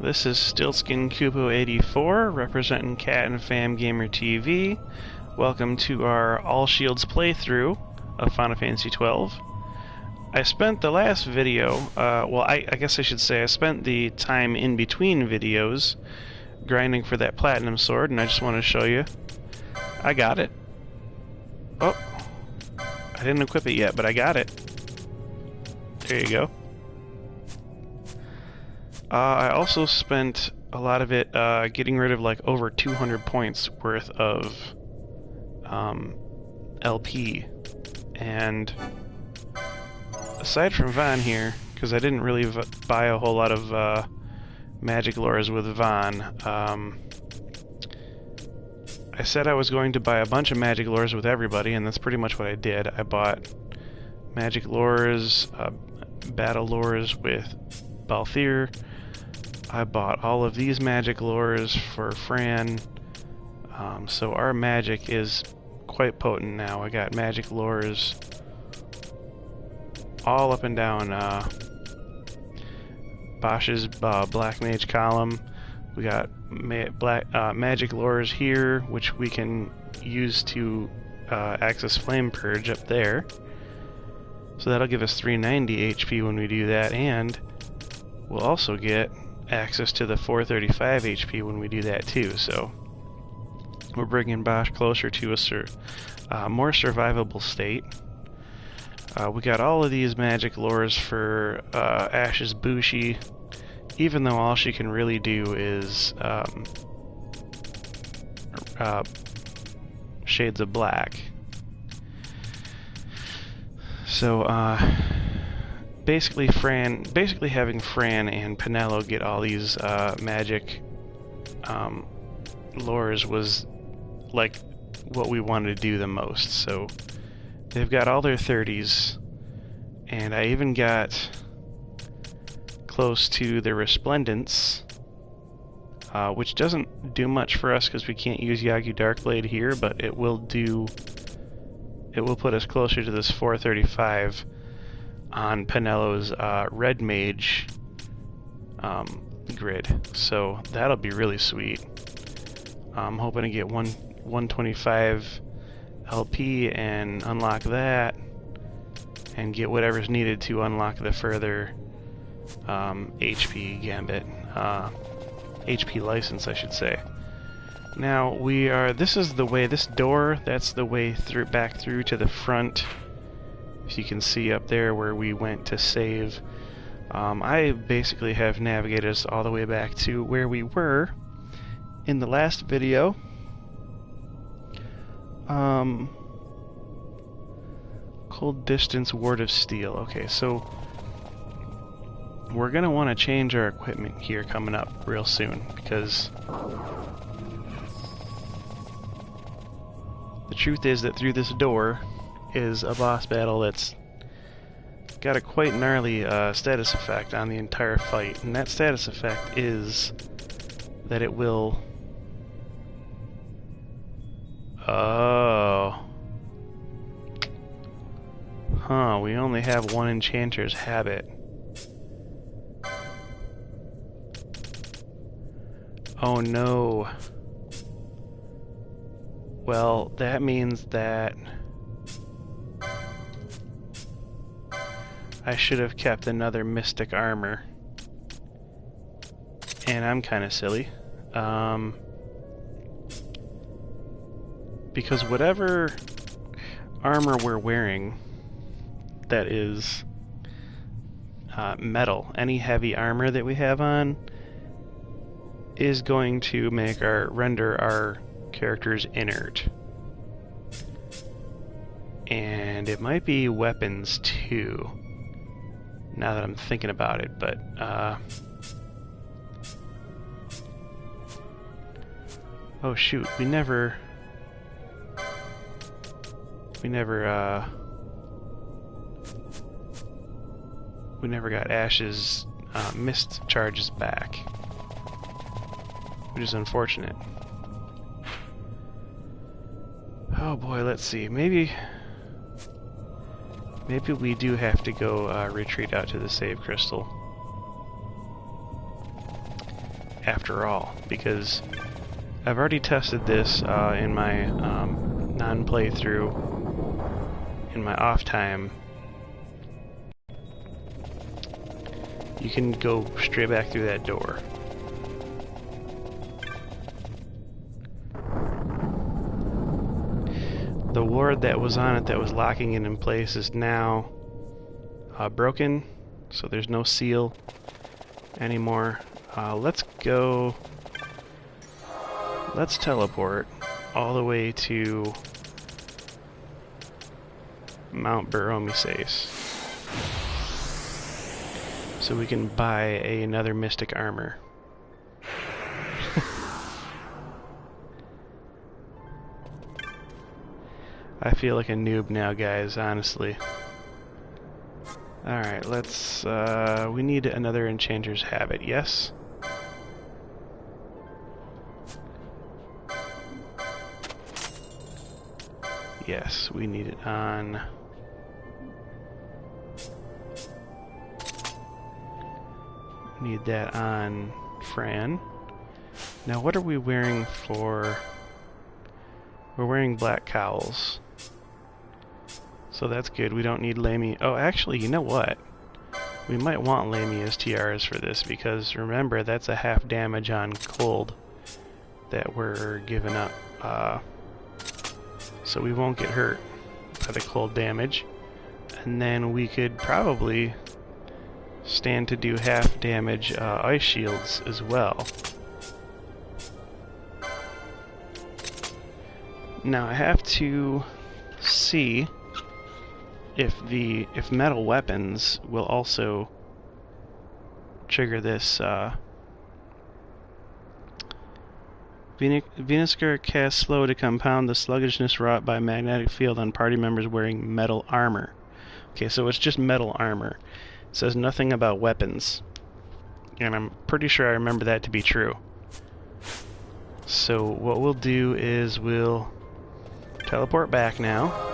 this is StiltzkinKupo84 representing Cat and Fam Gamer TV. Welcome to our All Shields playthrough of Final Fantasy 12. I spent the last video, I guess I should say I spent the time in between videos grinding for that platinum sword, and I just want to show you. I got it. Oh, I didn't equip it yet, but I got it. There you go. I also spent a lot of it getting rid of like over 200 points worth of LP. And aside from Vaan here, because I didn't really buy a whole lot of magic lures with Vaan, I said I was going to buy a bunch of magic lures with everybody, and that's pretty much what I did. I bought magic lures, battle lures with Balthier. I bought all of these magic lures for Fran, so our magic is quite potent now. I got magic lures all up and down Bosch's Black Mage column. We got magic lures here, which we can use to access Flame Purge up there. So that'll give us 390 HP when we do that, and we'll also get access to the 435 HP when we do that too. So we're bringing Bosch closer to a more survivable state. We got all of these magic lures for Ash's Bushi, even though all she can really do is Shades of Black. So basically having Fran and Penelo get all these magic lures was like what we wanted to do the most. So they've got all their 30s, and I even got close to the Resplendence, which doesn't do much for us because we can't use Yagyu Darkblade here, but it will put us closer to this 435 on Penelo's Red Mage grid. So that'll be really sweet. I'm hoping to get 125 LP and unlock that, and get whatever's needed to unlock the further HP gambit, HP license, I should say. Now this is the way, this door, that's the way through, back through to the front. As you can see up there where we went to save. I basically have navigated us all the way back to where we were in the last video. Cold Distance Ward of Steel. Okay, so we're gonna want to change our equipment here coming up real soon, because the truth is that through this door is a boss battle that's got a quite gnarly status effect on the entire fight, and that status effect is that it will... Oh. Huh, we only have one Enchanter's Habit. Oh no. Well, that means that I should have kept another Mystic Armor. And I'm kinda silly. Because whatever armor we're wearing that is metal, any heavy armor that we have on, is going to render our characters inert. And it might be weapons too, now that I'm thinking about it, but oh shoot, we never got Ash's mist charges back, which is unfortunate. Oh boy, let's see. Maybe we do have to go retreat out to the save crystal. after all, because I've already tested this in my non-playthrough, in my off time. You can go straight back through that door. The ward that was on it that was locking it in place is now broken, so there's no seal anymore. Let's teleport all the way to Mount Baromises so we can buy another mystic armor. I feel like a noob now, guys, honestly. Alright, let's, we need another Enchanter's Habit, yes? Yes, we need it on... Need that on Fran. Now, what are we wearing for... We're wearing black cowls. So that's good. We don't need Lamia. Oh, actually, you know what? We might want Lamia's tiaras for this, because remember, that's a half damage on cold that we're giving up. So we won't get hurt by the cold damage. And then we could probably stand to do half damage ice shields as well. Now I have to see if metal weapons will also trigger this. Vinuskar casts slow to compound the sluggishness wrought by magnetic field on party members wearing metal armor. Okay, so it's just metal armor. It says nothing about weapons, and I'm pretty sure I remember that to be true. So what we'll do is we'll teleport back now.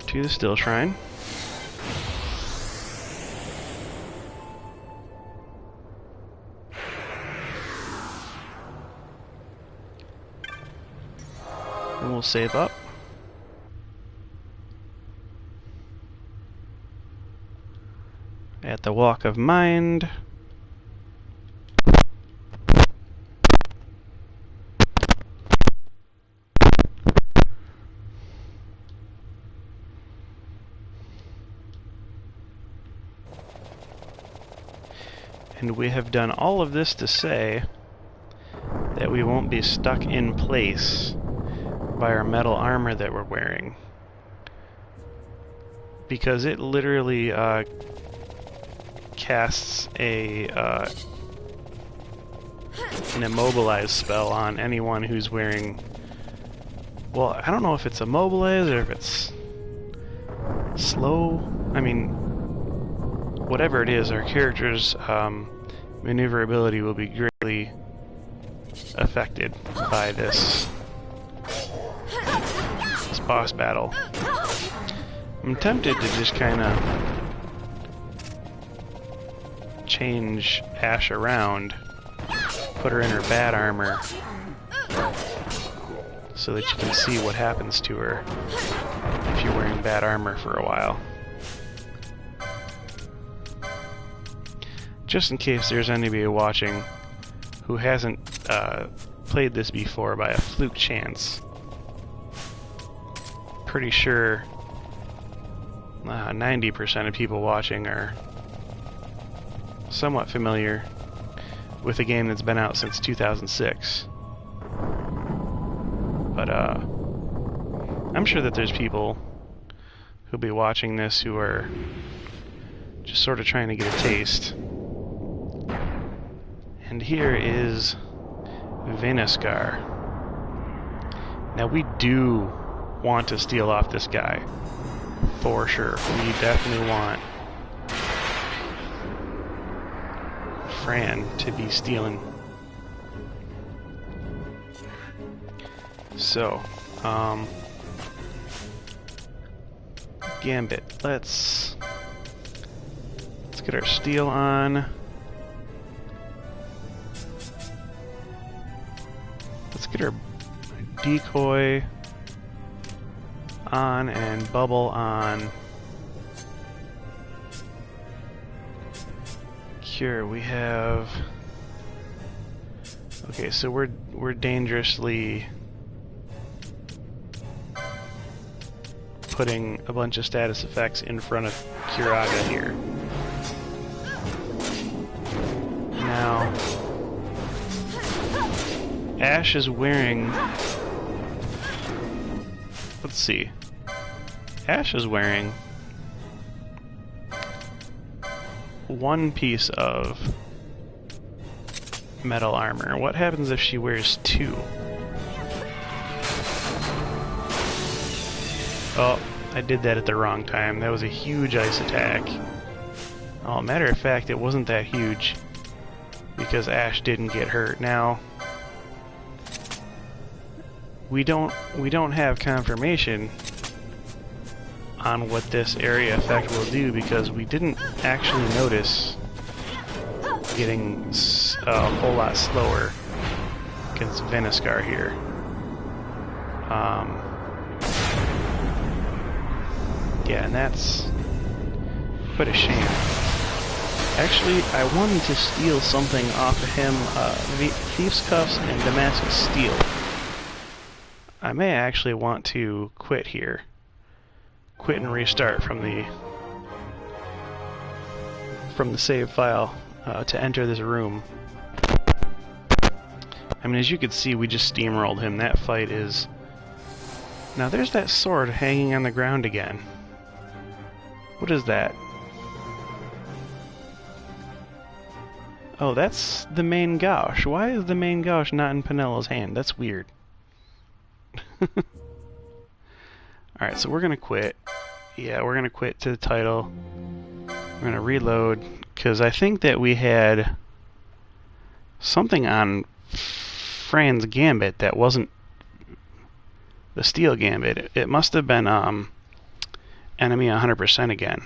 To the Still Shrine. And we'll save up. At the Walk of Mind. And we have done all of this to say that we won't be stuck in place by our metal armor that we're wearing. Because it literally casts an immobilize spell on anyone who's wearing... Well, I don't know if it's immobilize or if it's slow. I mean, whatever it is, our character's maneuverability will be greatly affected by this boss battle. I'm tempted to just kind of change Ash around, put her in her bad armor, so that you can see what happens to her if you're wearing bad armor for a while. Just in case there's anybody watching who hasn't played this before by a fluke chance. Pretty sure 90% of people watching are somewhat familiar with a game that's been out since 2006. But I'm sure that there's people who'll be watching this who are just sort of trying to get a taste. And here is Vinuskar. Now we do want to steal off this guy. For sure. We definitely want Fran to be stealing. So, Gambit. Let's Let's get our steel on. Let's get our decoy on and bubble on. Cure, we have... Okay, so we're dangerously putting a bunch of status effects in front of Curaga here. Now, Ash is wearing... Let's see. Ash is wearing one piece of metal armor. What happens if she wears two? Oh, I did that at the wrong time. That was a huge ice attack. Oh, matter of fact, it wasn't that huge because Ash didn't get hurt. Now, we don't have confirmation on what this area effect will do because we didn't actually notice getting a whole lot slower against Vinuskar here. Yeah, and that's quite a shame. Actually, I wanted to steal something off of him, Thief's Cuffs and Damascus Steel. I may actually want to quit here. Quit and restart from the save file to enter this room. I mean, as you can see, we just steamrolled him. That fight is... Now there's that sword hanging on the ground again. What is that? Oh, that's the main gouge. Why is the main gouge not in Penelo's hand? That's weird. Alright, so we're gonna quit. Yeah, we're gonna quit to the title. We're gonna reload, because I think that we had something on Fran's Gambit that wasn't the Steel Gambit. It must have been enemy 100% again.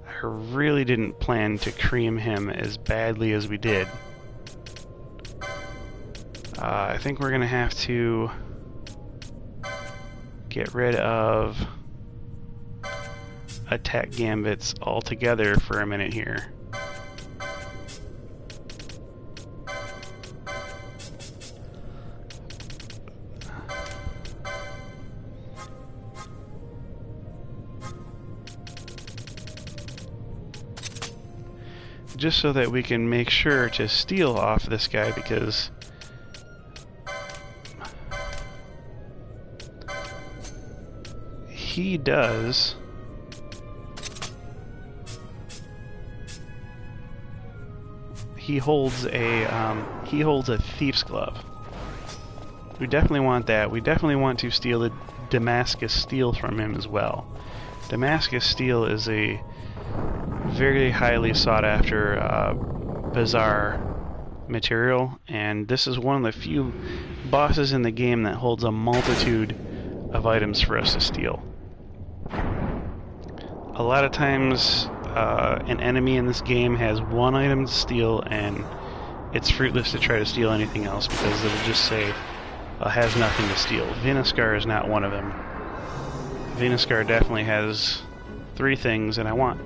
I really didn't plan to cream him as badly as we did. I think we're gonna have to get rid of attack gambits altogether for a minute here. Just so that we can make sure to steal off this guy, because he does he holds a thief's glove. We definitely want that. We definitely want to steal the Damascus Steel from him as well. Damascus Steel is a very highly sought after bizarre material, and this is one of the few bosses in the game that holds a multitude of items for us to steal. A lot of times an enemy in this game has one item to steal, and it's fruitless to try to steal anything else because it'll just say has nothing to steal. Vinuskar is not one of them. Vinuskar definitely has 3 things, and I want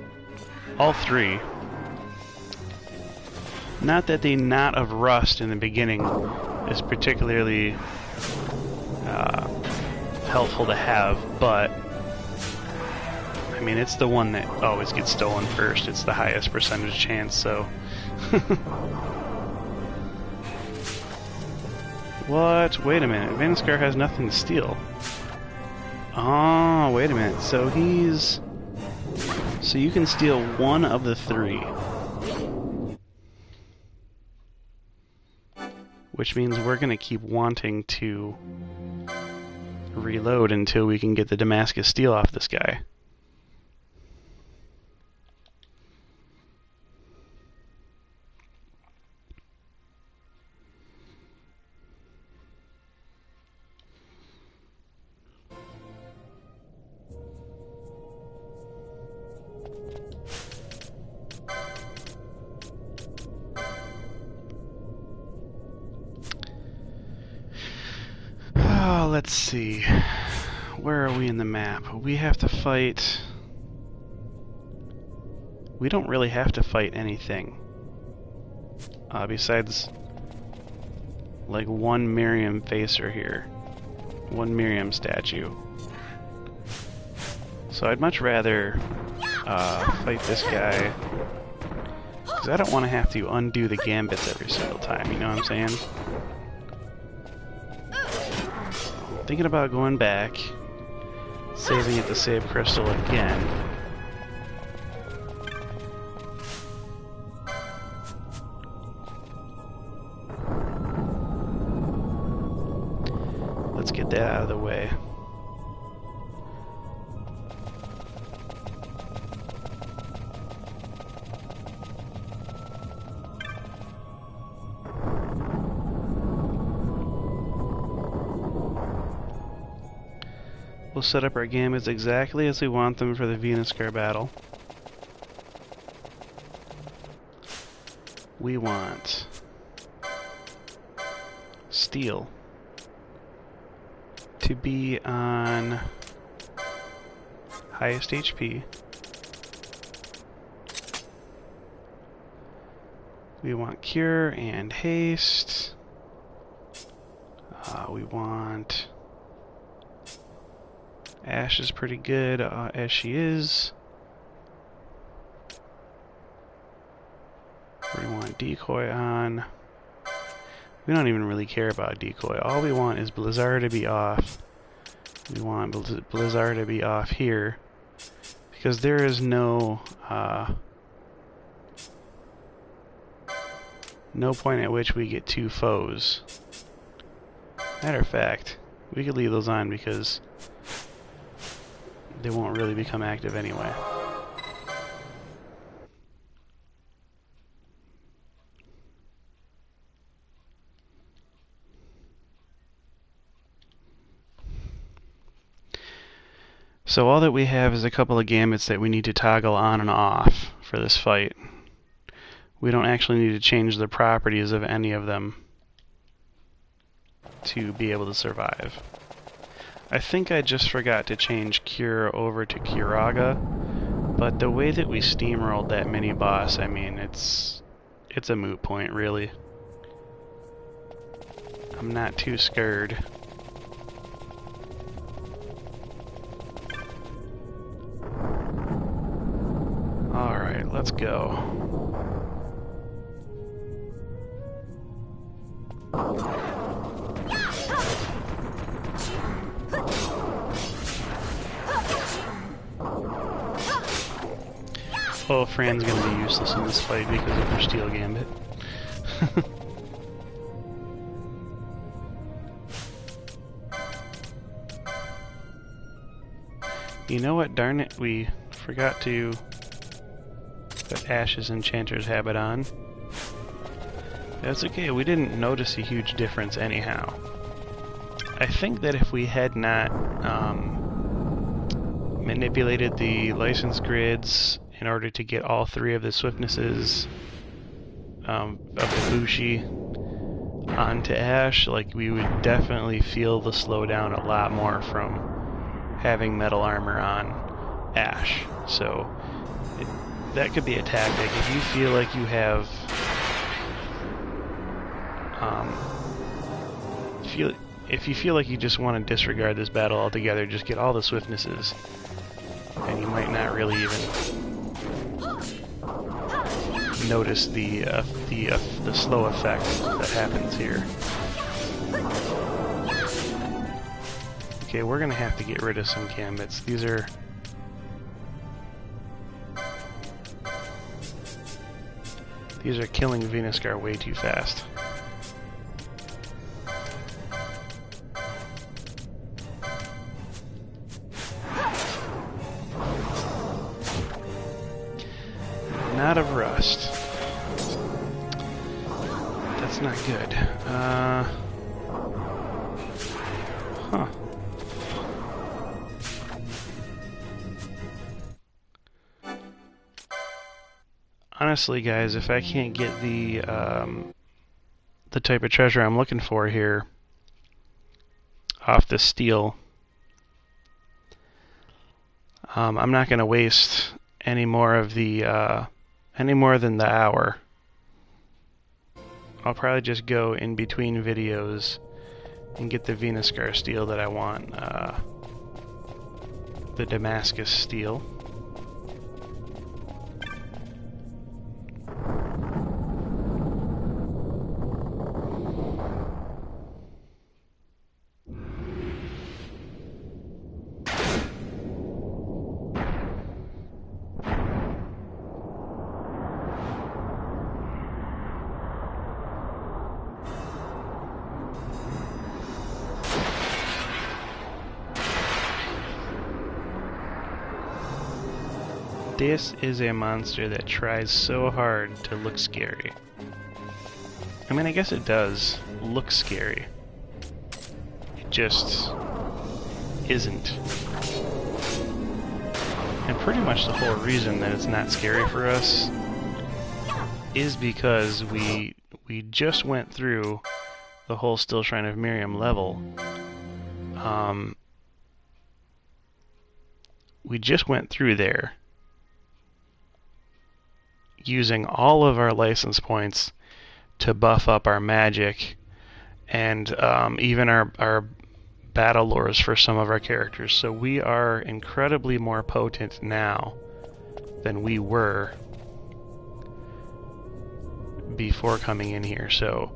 all 3. Not that the knot of rust in the beginning is particularly helpful to have, but I mean, it's the one that always gets stolen first. It's the highest percentage chance, so... What? Wait a minute. Vinuskar has nothing to steal. Oh, wait a minute. So he's... So you can steal one of the 3. Which means we're going to keep wanting to reload until we can get the Damascus Steel off this guy. let's see. Where are we in the map? We have to fight... We don't really have to fight anything. Besides, like, one Miriam facer here. One Miriam statue. So I'd much rather fight this guy, because I don't want to have to undo the gambits every single time, you know what I'm saying? Thinking about going back, saving it to save crystal again. Let's get that out of the way. We'll set up our gambits exactly as we want them for the Vinuskar battle. We want steel to be on highest HP. We want cure and haste. We want Ash is pretty good as she is. We want decoy on. We don't even really care about decoy. All we want is Blizzard to be off. We want Blizzard to be off here, because there is no point at which we get two foes. Matter of fact, we could leave those on because they won't really become active anyway. So all that we have is a couple of gambits that we need to toggle on and off for this fight. We don't actually need to change the properties of any of them to be able to survive. I think I just forgot to change Cure over to Curaga, but the way that we steamrolled that mini-boss, I mean, it's a moot point, really. I'm not too scared. Alright, let's go. Oh, Fran's gonna be useless in this fight because of her steel gambit. You know what, darn it, we forgot to put Ash's Enchanter's habit on. That's okay, we didn't notice a huge difference anyhow. I think that if we had not manipulated the license grids in order to get all three of the swiftnesses of the Bushi onto Ash, like, we would definitely feel the slowdown a lot more from having metal armor on Ash. So that could be a tactic. If you feel like you have if you feel like you just want to disregard this battle altogether, just get all the swiftnesses, and you might not really even notice the slow effect that happens here. Okay, we're gonna have to get rid of some gambits. These are killing Vinuskar way too fast. Not of rust. That's not good. Huh. Honestly, guys, if I can't get the type of treasure I'm looking for here, off the steel. I'm not going to waste any more of the any more than the hour. I'll probably just go in between videos and get the Vinuskar steel that I want, the Damascus steel. This is a monster that tries so hard to look scary. I mean, I guess it does look scary. It just isn't. And pretty much the whole reason that it's not scary for us is because we just went through the whole Still Shrine of Miriam level. We just went through there using all of our license points to buff up our magic and even our battle lores for some of our characters. So we are incredibly more potent now than we were before coming in here. So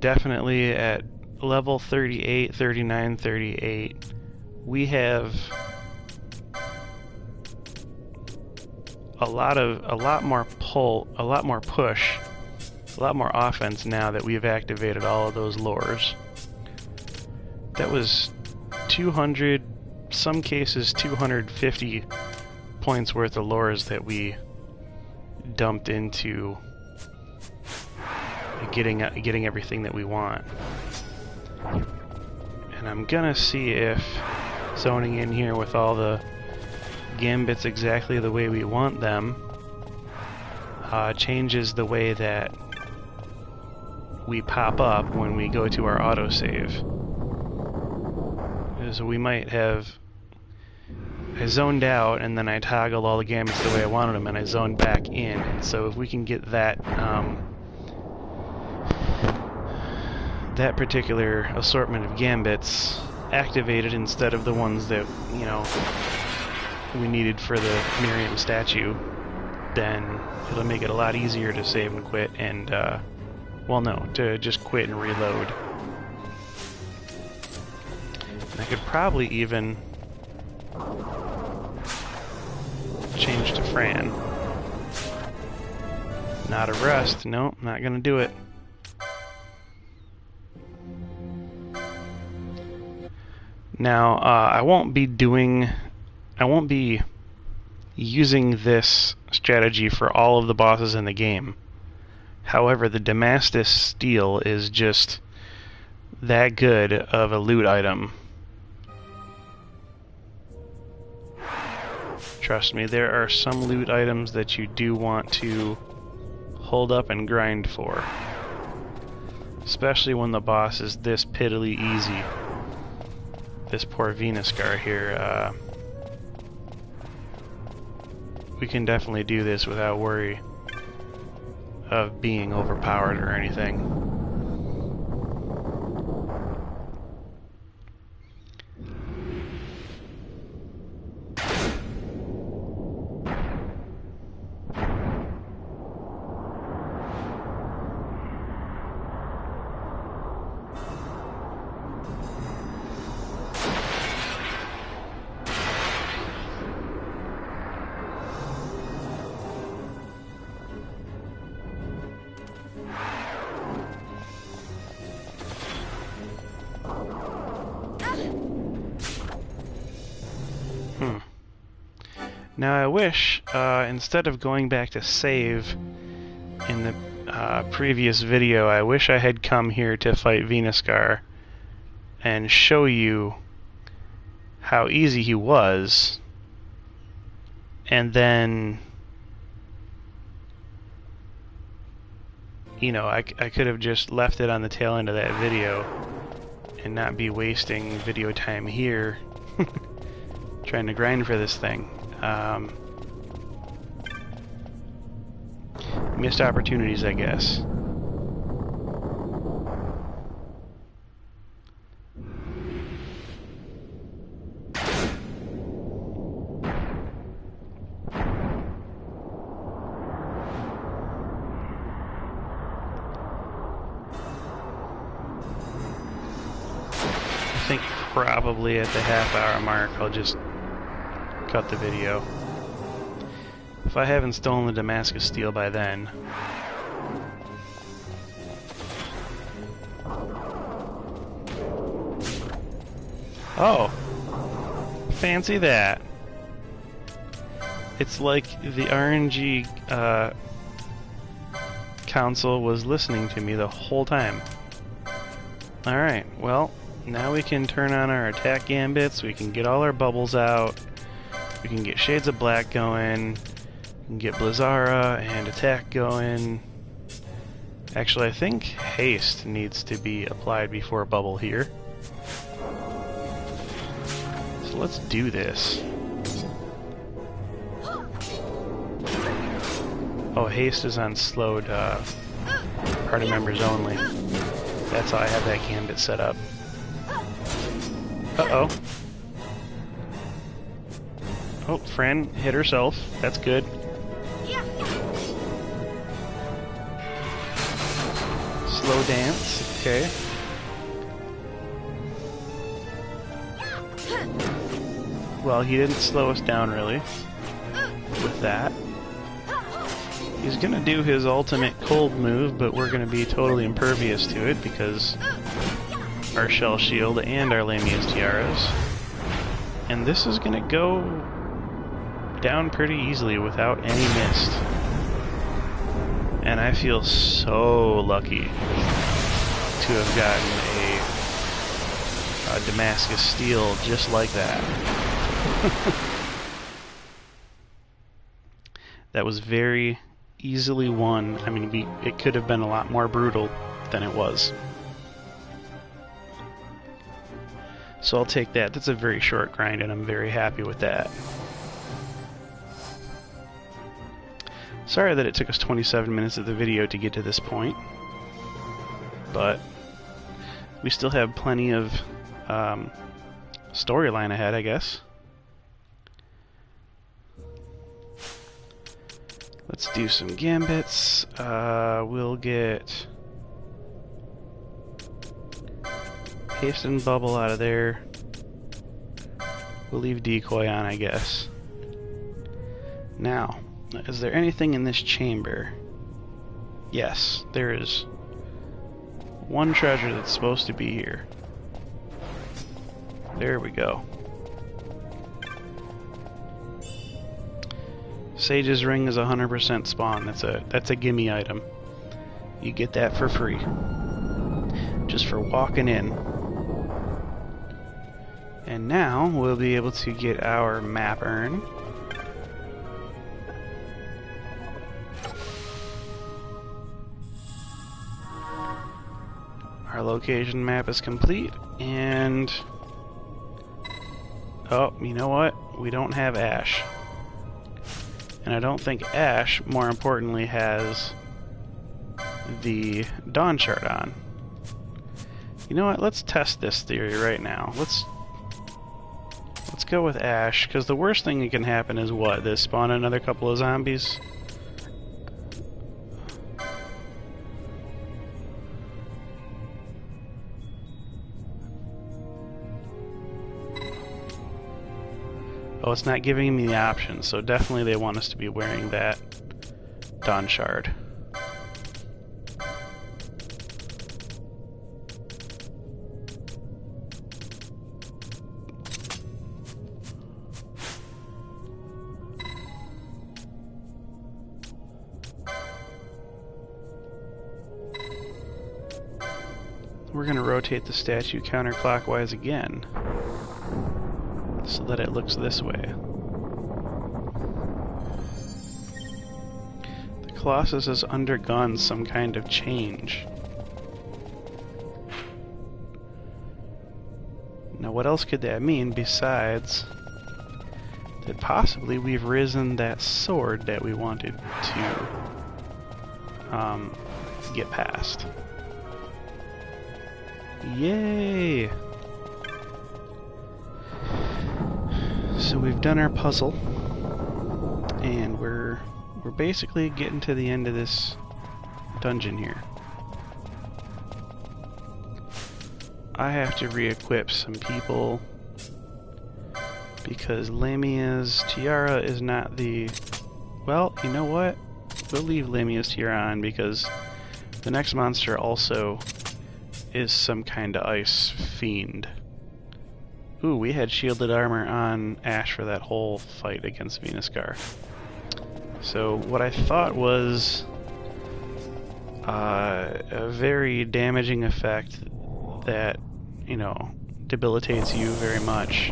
definitely at level 38, 39, 38, we have a lot more pull, a lot more push, a lot more offense now that we've activated all of those lures. That was 200, some cases 250 points worth of lures that we dumped into getting everything that we want. And I'm gonna see if zoning in here with all the gambits exactly the way we want them changes the way that we pop up when we go to our autosave. So we might have... I zoned out and then I toggled all the gambits the way I wanted them and I zoned back in. And so if we can get that that particular assortment of gambits activated instead of the ones that, you know, we needed for the Miriam statue, then it'll make it a lot easier to save and quit and, well, no, to just quit and reload. And I could probably even change to Fran. Not a rest. Nope, not gonna do it. Now, I won't be using this strategy for all of the bosses in the game. However, the Damascus steel is just that good of a loot item. Trust me, there are some loot items that you do want to hold up and grind for. Especially when the boss is this piddly easy. This poor Vinuskar here, we can definitely do this without worry of being overpowered or anything. Now I wish, instead of going back to save in the previous video, I wish I had come here to fight Vinuskar and show you how easy he was, and then, you know, I could have just left it on the tail end of that video and not be wasting video time here trying to grind for this thing. Missed opportunities, I guess. I think probably at the half-hour mark I'll just cut the video. If I haven't stolen the Damascus steel by then. Oh! Fancy that! It's like the RNG council was listening to me the whole time. Alright, well, now we can turn on our attack gambits, we can get all our bubbles out, we can get Shades of Black going, we can get Blizzara and attack going. Actually, I think haste needs to be applied before bubble here. So let's do this. Oh, haste is on slowed party members only. That's how I have that gambit set up. Uh-oh. Oh, Fran hit herself. That's good. Slow dance. Okay. Well, he didn't slow us down, really, with that. He's gonna do his ultimate cold move, but we're gonna be totally impervious to it because our Shell Shield and our Lamia's Tiaras. And this is gonna go down pretty easily without any mist. And I feel so lucky to have gotten a Damascus steel just like that. That was very easily won. I mean, it could have been a lot more brutal than it was. So I'll take that. That's a very short grind, and I'm very happy with that. Sorry that it took us 27 minutes of the video to get to this point, but we still have plenty of storyline ahead, I guess. Let's do some gambits. We'll get haste and bubble out of there. We'll leave decoy on, I guess. Now, is there anything in this chamber? Yes, there is one treasure that's supposed to be here. There we go. Sage's Ring is 100% spawn. That's a gimme item. You get that for free. Just for walking in. And now we'll be able to get our map urn. Our location map is complete, and oh, you know what? We don't have Ash. And I don't think Ash, more importantly, has the Dawn chart on. You know what? Let's test this theory right now. Let's go with Ash, because the worst thing that can happen is what? They spawn another couple of zombies? Oh, it's not giving me the option, so definitely they want us to be wearing that Dawn Shard. We're going to rotate the statue counterclockwise again, so that it looks this way. The Colossus has undergone some kind of change. Now what else could that mean besides that possibly we've risen that sword that we wanted to get past. Yay! So we've done our puzzle, and we're basically getting to the end of this dungeon here. I have to re-equip some people because Lamia's tiara is not the... Well, you know what? We'll leave Lamia's tiara on because the next monster also is some kind of ice fiend. Ooh, we had shielded armor on Ash for that whole fight against Vinuskar. So what I thought was a very damaging effect that, you know, debilitates you very much.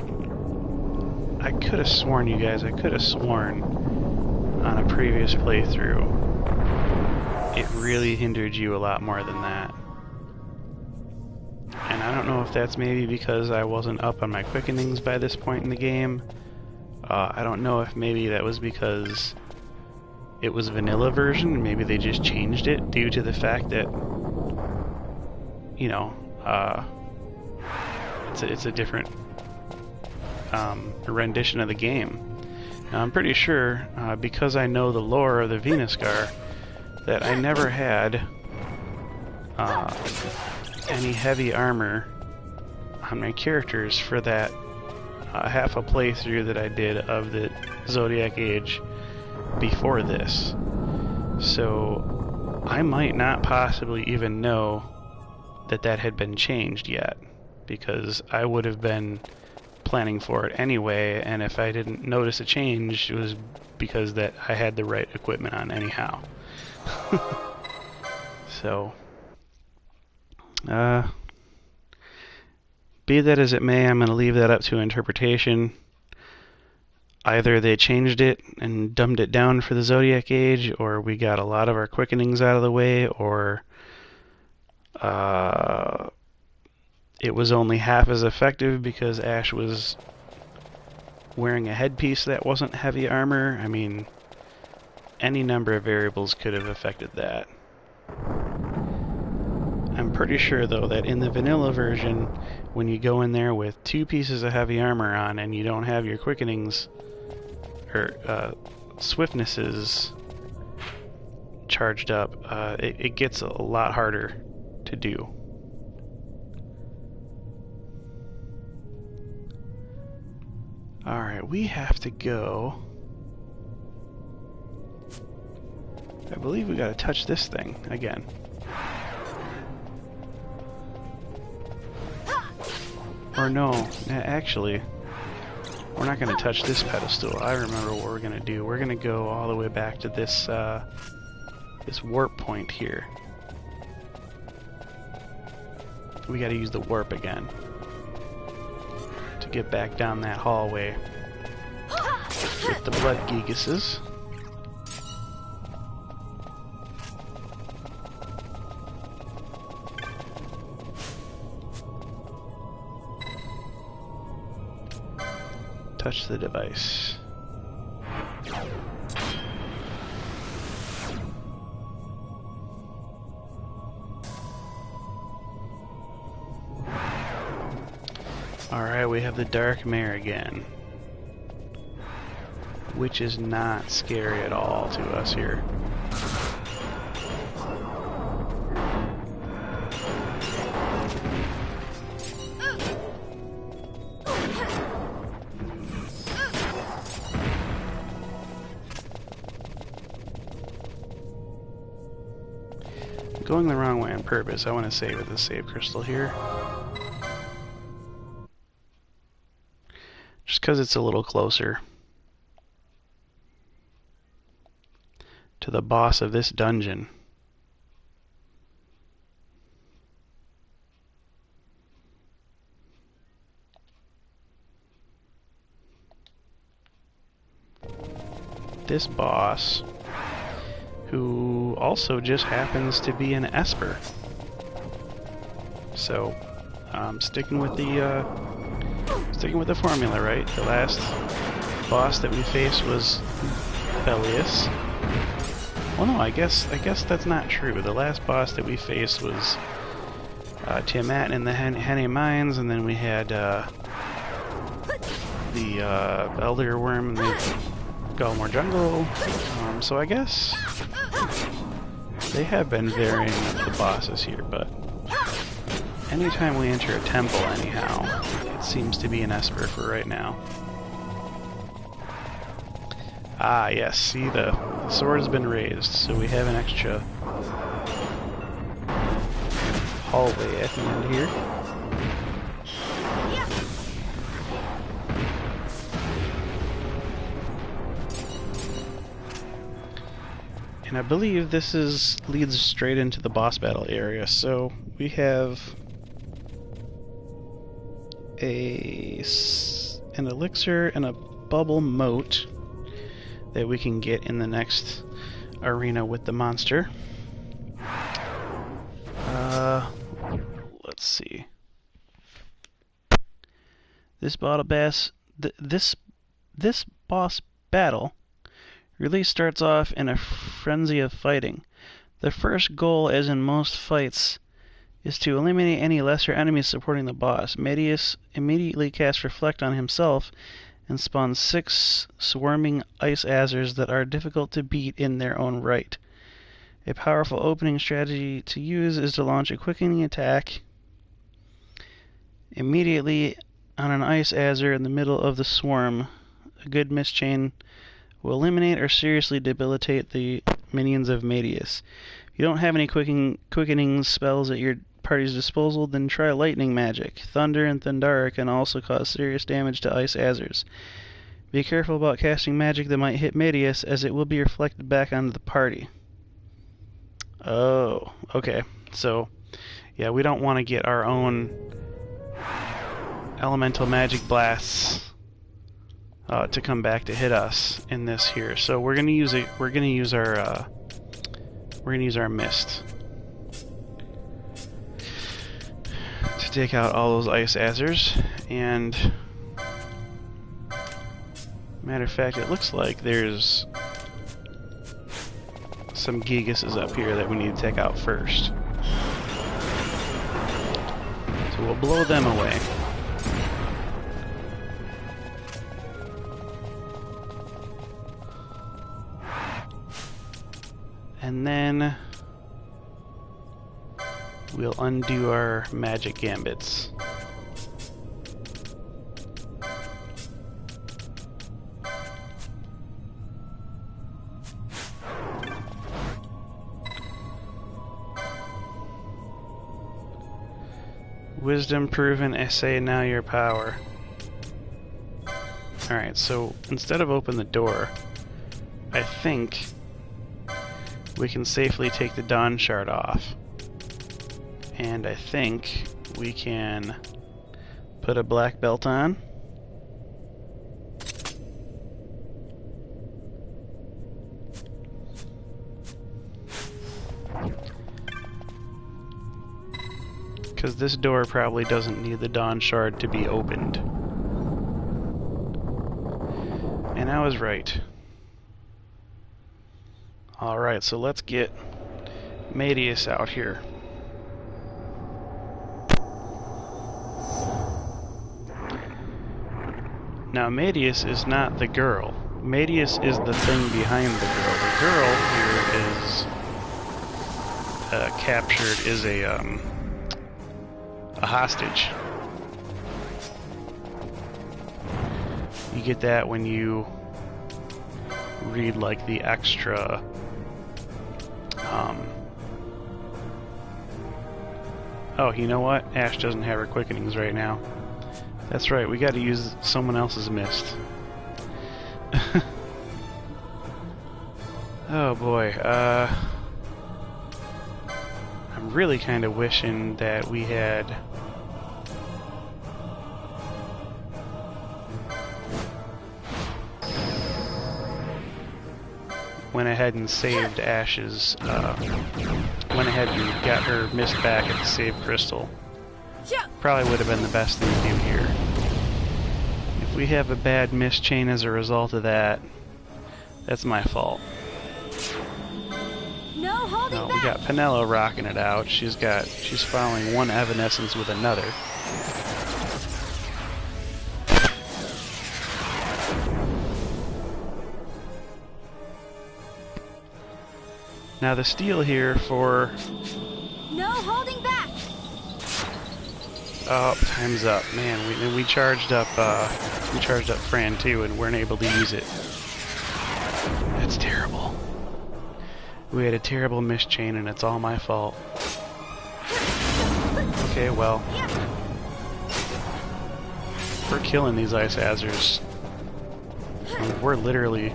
I could have sworn, you guys, I could have sworn on a previous playthrough it really hindered you a lot more than that. And I don't know if that's maybe because I wasn't up on my quickenings by this point in the game. I don't know if maybe that was because it was a vanilla version and maybe they just changed it due to the fact that, you know, it's a different rendition of the game. Now, I'm pretty sure, because I know the lore of the Vinuskar, that I never had any heavy armor on my characters for that half a playthrough that I did of the Zodiac Age before this. So I might not possibly even know that that had been changed yet, because I would have been planning for it anyway, and if I didn't notice a change, it was because that I had the right equipment on anyhow. So, be that as it may, I'm going to leave that up to interpretation. Either they changed it and dumbed it down for the Zodiac Age, or we got a lot of our quickenings out of the way, or it was only half as effective because Ash was wearing a headpiece that wasn't heavy armor. I mean, any number of variables could have affected that. I'm pretty sure, though, that in the vanilla version, when you go in there with 2 pieces of heavy armor on and you don't have your quickenings or swiftnesses charged up, it gets a lot harder to do. Alright, we have to go... I believe we gotta touch this thing again. Or no, actually, we're not gonna touch this pedestal. I remember what we're gonna do. We're gonna go all the way back to this, this warp point here. We gotta use the warp again to get back down that hallway with the blood gigases. Touch the device. Alright, we have the Dark Mare again, which is not scary at all to us here. Going the wrong way on purpose. I want to save it, the save crystal here. Just because it's a little closer to the boss of this dungeon. This boss, who also just happens to be an Esper. So, I'm sticking with the sticking with the formula, right? The last boss that we faced was Belius. Well, no, I guess that's not true. The last boss that we faced was Tiamat in the Henne Mines, and then we had the Elder Worm in the Galmore Jungle. So I guess they have been varying the bosses here, but anytime we enter a temple anyhow, it seems to be an Esper for right now. Ah, yes, see, the sword has been raised, so we have an extra hallway at the end here. And I believe this leads straight into the boss battle area, so we have an elixir and a bubble moat that we can get in the next arena with the monster. Let's see. This boss battle really starts off in a frenzy of fighting. The first goal, as in most fights, is to eliminate any lesser enemies supporting the boss. Mateus immediately casts Reflect on himself and spawns 6 swarming ice azers that are difficult to beat in their own right. A powerful opening strategy to use is to launch a quickening attack immediately on an ice azer in the middle of the swarm. A good miss chain will eliminate or seriously debilitate the minions of Mateus. If you don't have any quickening spells at your party's disposal, then try lightning magic. Thunder and Thundara can also cause serious damage to ice azers. Be careful about casting magic that might hit Mateus, as it will be reflected back onto the party. Oh, okay. So, yeah, we don't want to get our own elemental magic blasts to come back to hit us in this here. So we're gonna use it. We're gonna use our mist to take out all those ice azers. And matter of fact, it looks like there's some Gigas up here that we need to take out first. So we'll blow them away. And then we'll undo our magic gambits. Wisdom proven, essay now your power. Alright, so instead of open the door, I think we can safely take the Dawn Shard off. And I think we can put a black belt on. Because this door probably doesn't need the Dawn Shard to be opened. And I was right. Alright, so let's get Mateus out here. Now, Mateus is not the girl. Mateus is the thing behind the girl. The girl here is captured, is a hostage. You get that when you read like the extra oh, you know what? Ash doesn't have her quickenings right now. That's right, we gotta use someone else's mist. Oh boy, I'm really kind of wishing that we had went ahead and saved Ash's, went ahead and got her mist back at the save crystal. Probably would have been the best thing to do here. we have a bad miss chain as a result of that, that's my fault. No holding No, back. we got Penelo rocking it out. She's following one Evanescence with another. Now the steal here for... No holding back. Oh, time's up. Man, we charged up Fran too and weren't able to use it. That's terrible. We had a terrible miss chain and it's all my fault. Okay, well. We're killing these Ice Hazards. I mean, we're literally...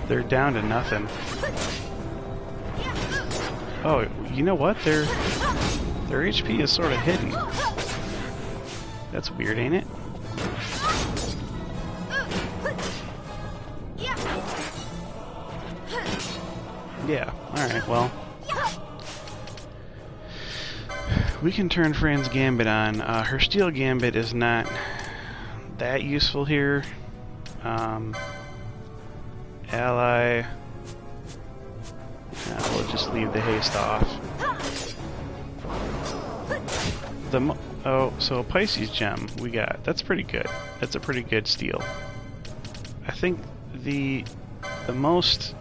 They're down to nothing. Oh, you know what? Their HP is sort of hidden. That's weird, ain't it? Yeah, alright, well. We can turn Fran's Gambit on. Her Steel Gambit is not that useful here. Ally... we'll just leave the haste off. So a Pisces gem we got. That's pretty good. That's a pretty good steal. I think the most...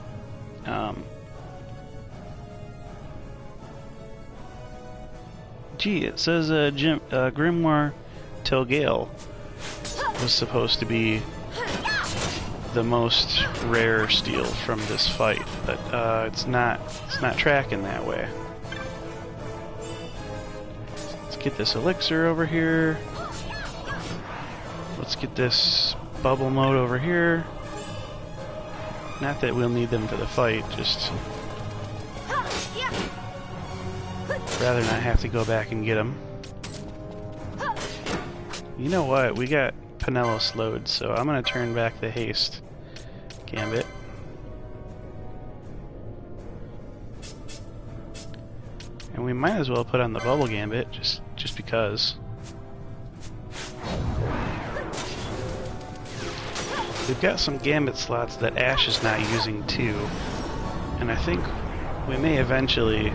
Gee, it says Grimoire Telgale was supposed to be the most rare steal from this fight, but it's not tracking that way. Let's get this elixir over here. Let's get this bubble mode over here. Not that we'll need them for the fight, just rather not have to go back and get them. You know what? We got Penelo slowed, so I'm gonna turn back the haste Gambit. And we might as well put on the bubble Gambit, just because. We've got some Gambit slots that Ash is not using too, and I think we may eventually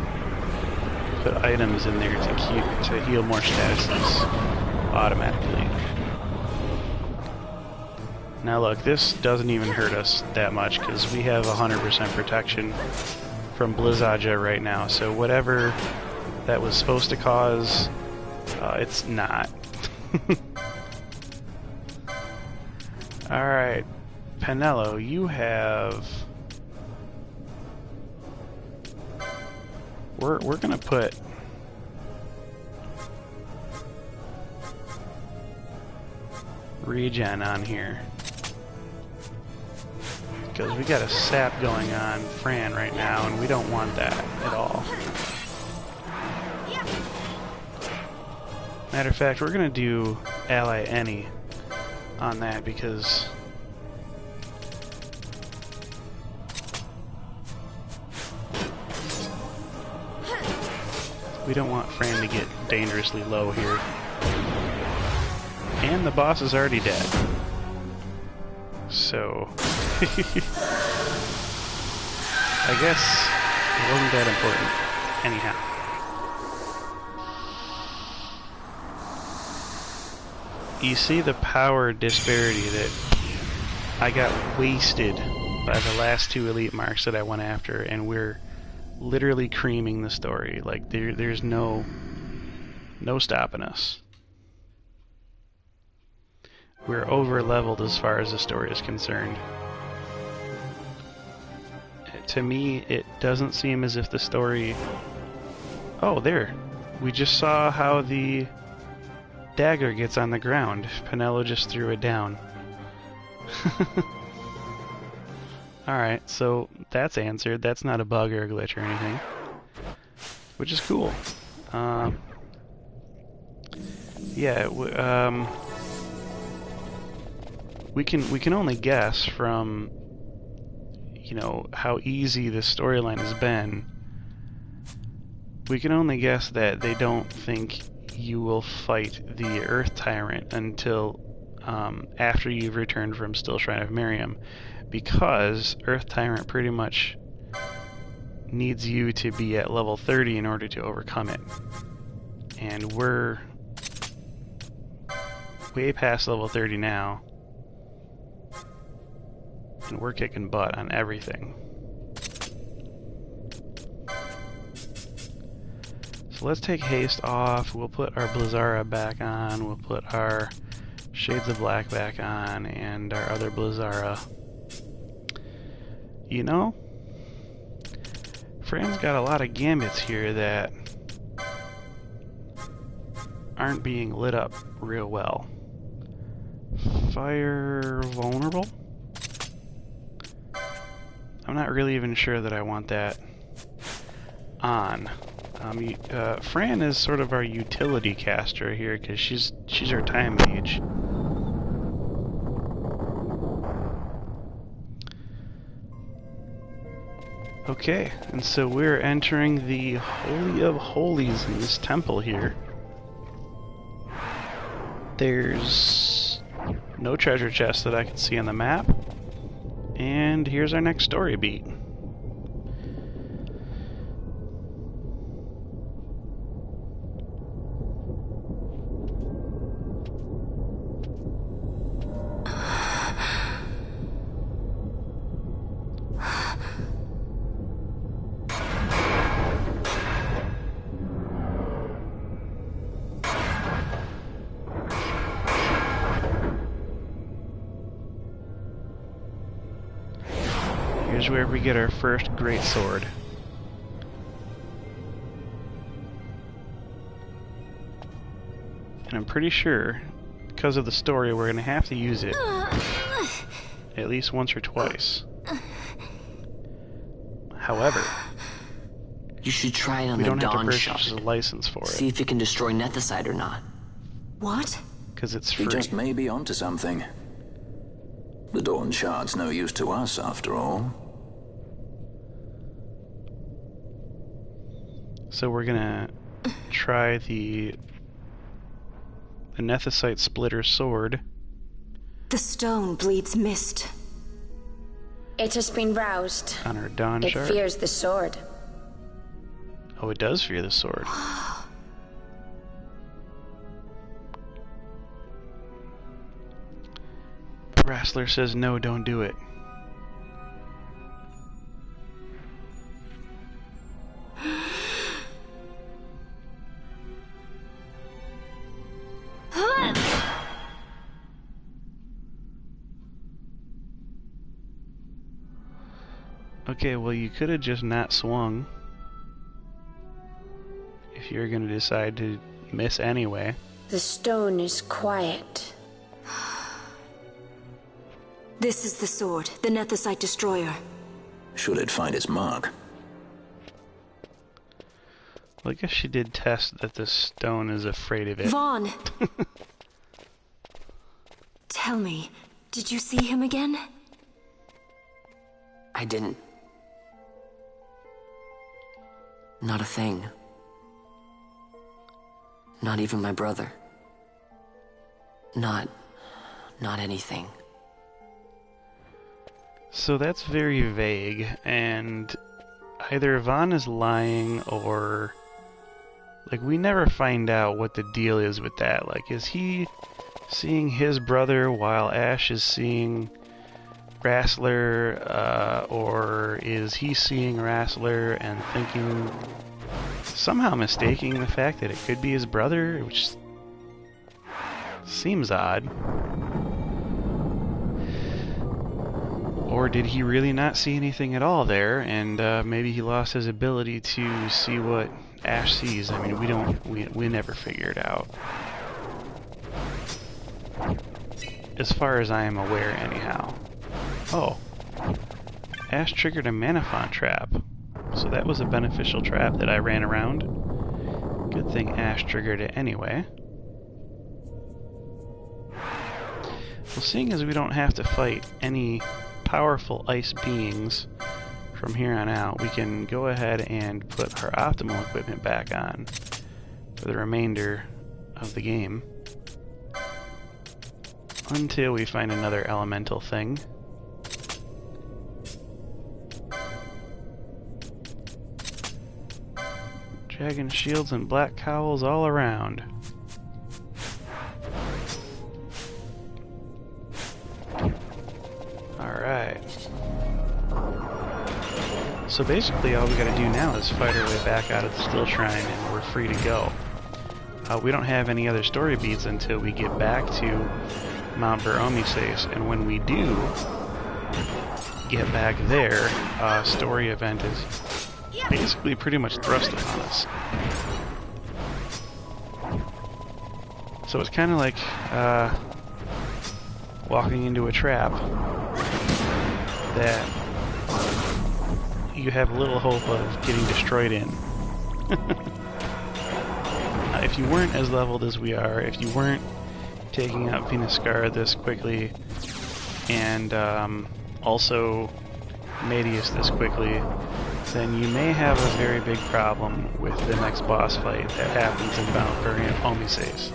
put items in there to heal more statuses automatically. Now look, this doesn't even hurt us that much because we have 100% protection from Blizzaja right now, so whatever that was supposed to cause, it's not. Alright, Penelo, you have... We're gonna put... Regen on here. Because we got a sap going on Fran right now, and we don't want that at all. Matter of fact, we're gonna do Ally Any on that because we don't want Fran to get dangerously low here. And the boss is already dead. So I guess it wasn't that important. Anyhow. You see the power disparity that I got wasted by the last two elite marks that I went after, and we're literally creaming the story. Like there's no stopping us. We're over leveled as far as the story is concerned. To me, it doesn't seem as if the story... Oh, there. We just saw how the dagger gets on the ground. Penelo just threw it down. Alright, so that's answered. That's not a bug or a glitch or anything. Which is cool. Yeah, we can only guess from you know, how easy this storyline has been, we can only guess that they don't think you will fight the Earth Tyrant until after you've returned from Still Shrine of Miriam, because Earth Tyrant pretty much needs you to be at level 30 in order to overcome it. And we're way past level 30 now, and we're kicking butt on everything. So let's take haste off. We'll put our Blizzara back on. We'll put our Shades of Black back on, and our other Blizzara. You know, Fran's got a lot of gambits here that aren't being lit up real well. Fire vulnerable? I'm not really even sure that I want that on. Fran is sort of our utility caster here because she's our time mage. Okay, and so we're entering the Holy of Holies in this temple here. There's no treasure chest that I can see on the map, and here's our next story beat. Here's where we get our first great sword. And I'm pretty sure, because of the story, we're going to have to use it at least once or twice. However, you should try it on we the don't have to Dawn purchase Shard. a license for See it, if it can destroy Nethicite or not. What? because it's He free. just may be onto something. The Dawn Shard's no use to us, after all. So we're gonna try the Nethicite Splitter Sword. The stone bleeds mist. It has been roused. On our Dawn It Shard. fears the sword. Oh, it does fear the sword. Wrestler says no, don't do it. Okay, well, you could have just not swung if you're going to decide to miss anyway. The stone is quiet. This is the sword, the Nethicite destroyer. Should it find its mark? Well, I guess she did test that the stone is afraid of it. Vaughn! Tell me, did you see him again? I didn't. Not a thing. Not even my brother. Not anything. So that's very vague, and either Vaughn is lying or... Like, we never find out what the deal is with that. Like, is he seeing his brother while Ash is seeing Wrestler, or is he seeing Wrestler and thinking... somehow mistaking the fact that it could be his brother, which seems odd. Or did he really not see anything at all there, and maybe he lost his ability to see what Ash sees? I mean, we never figure it out. As far as I am aware, anyhow. Oh. Ash triggered a Manafont trap. So that was a beneficial trap that I ran around. Good thing Ash triggered it anyway. Well, seeing as we don't have to fight any powerful ice beings from here on out, we can go ahead and put our optimal equipment back on for the remainder of the game until we find another elemental thing. Dragon shields and black cowls all around. Alright. So basically all we gotta do now is fight our way back out of the Still Shrine and we're free to go. We don't have any other story beats until we get back to Mount Ber-Omises, and when we do get back there, story event is basically pretty much thrust upon us. So it's kind of like walking into a trap that you have little hope of getting destroyed in. If you weren't as leveled as we are, if you weren't taking out Vinuskar this quickly, and also Mateus this quickly, then you may have a very big problem with the next boss fight that happens in Mount Ber-Omises.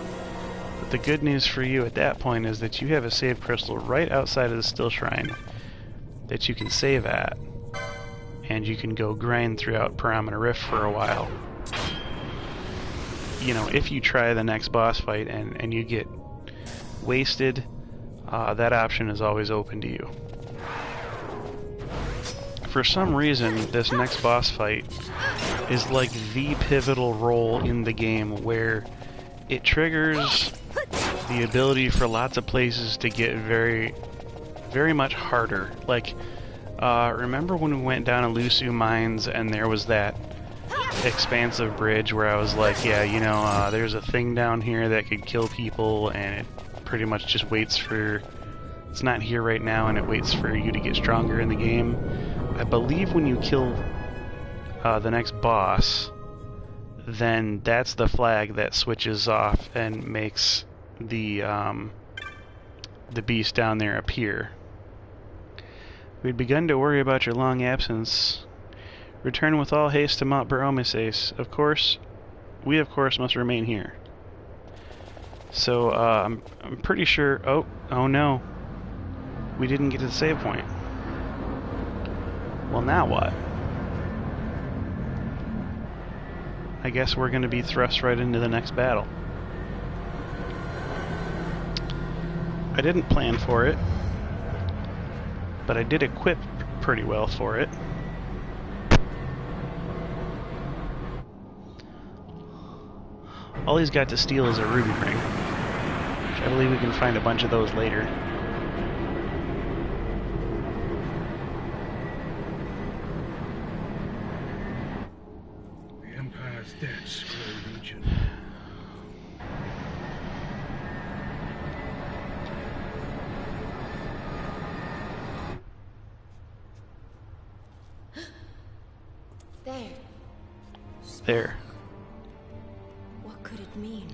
But the good news for you at that point is that you have a save crystal right outside of the Still Shrine that you can save at, and you can go grind throughout Paramita Rift for a while. You know, if you try the next boss fight and you get wasted, that option is always open to you. For some reason, this next boss fight is like the pivotal role in the game where it triggers the ability for lots of places to get very, very much harder. Like, remember when we went down to Lusu Mines and there was that expansive bridge where I was like, yeah, you know, there's a thing down here that could kill people, and it pretty much just waits for... It's not here right now, and it waits for you to get stronger in the game. I believe when you kill the next boss, then that's the flag that switches off and makes the beast down there appear. We'd begun to worry about your long absence. Return with all haste to Mount Ber-Omises. Of course, we must remain here. So I'm pretty sure. Oh no, we didn't get to the save point. Well, now what? I guess we're going to be thrust right into the next battle. I didn't plan for it, but I did equip pretty well for it. All he's got to steal is a ruby ring, which I believe we can find a bunch of those later. The Empire's debts grow legion. There. What could it mean?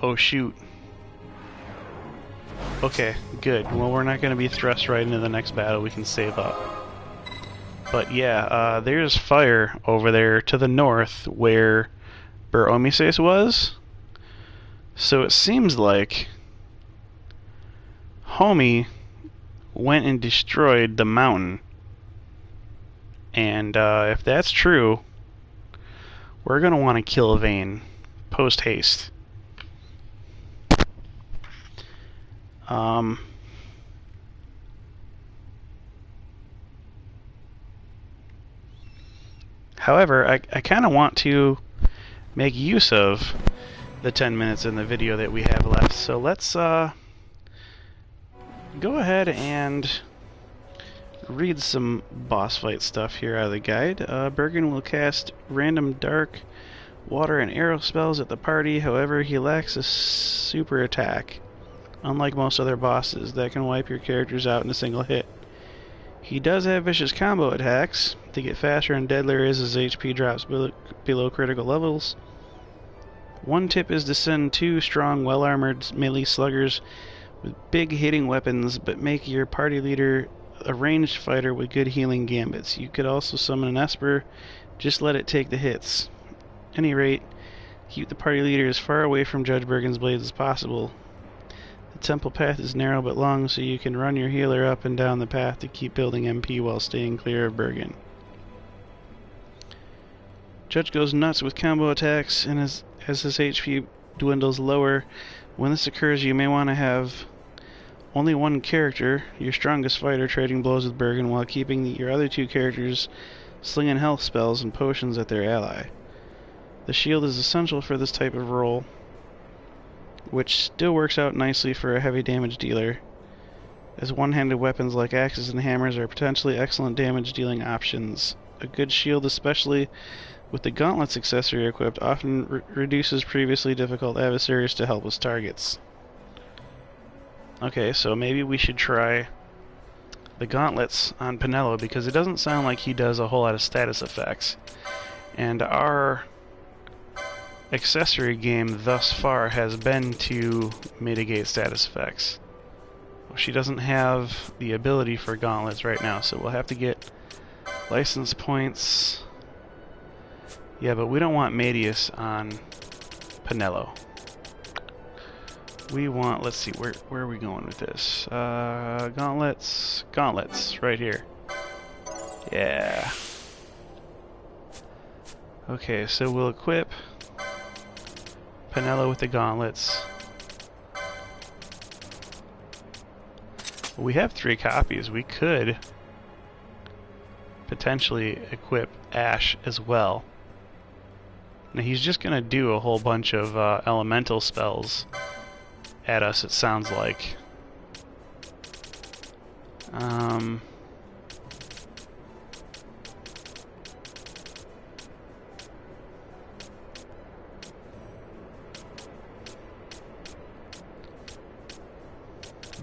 Oh shoot. Okay, good. Well, we're not going to be thrust right into the next battle. We can save up. But yeah, there's fire over there to the north where Ber-Omises was. So it seems like Homie went and destroyed the mountain. And if that's true, we're going to want to kill Vayne post-haste. However, I kind of want to make use of the 10 minutes in the video that we have left. So let's go ahead and read some boss fight stuff here out of the guide. Bergan will cast random dark, water, and arrow spells at the party. However, he lacks a super attack, unlike most other bosses that can wipe your characters out in a single hit. He does have vicious combo attacks to get faster and deadlier as his HP drops below critical levels. One tip is to send 2 strong, well-armored melee sluggers with big hitting weapons, but make your party leader a ranged fighter with good healing gambits. You could also summon an Esper, just let it take the hits. At any rate, keep the party leader as far away from Judge Bergan's blades as possible. The temple path is narrow but long, so you can run your healer up and down the path to keep building MP while staying clear of Bergan. Judge goes nuts with combo attacks, and as his HP dwindles lower, when this occurs you may want to have only one character, your strongest fighter, trading blows with Bergan while keeping your other two characters slinging health spells and potions at their ally. The shield is essential for this type of role, which still works out nicely for a heavy damage dealer, as one-handed weapons like axes and hammers are potentially excellent damage dealing options. A good shield, especially with the gauntlets accessory equipped, often reduces previously difficult adversaries to helpless targets. Okay, so maybe we should try the gauntlets on Penelo, because it doesn't sound like he does a whole lot of status effects. And our accessory game thus far has been to mitigate status effects. She doesn't have the ability for gauntlets right now, so we'll have to get license points. Yeah, but we don't want Mateus on Penelo. We want, let's see, where are we going with this? Gauntlets, right here. Yeah. Okay, so we'll equip Penelo with the gauntlets. We have 3 copies. We could potentially equip Ash as well. Now he's just gonna do a whole bunch of elemental spells at us, it sounds like.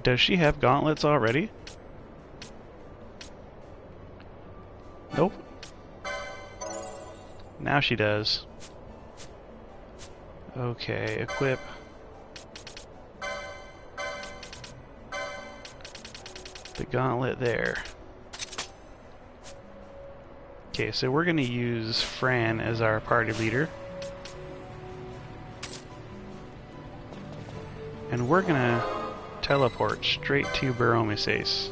Does she have gauntlets already? Nope. Now she does. Okay, equip. The gauntlet there. Okay, so we're going to use Fran as our party leader. And we're going to teleport straight to Baromeses.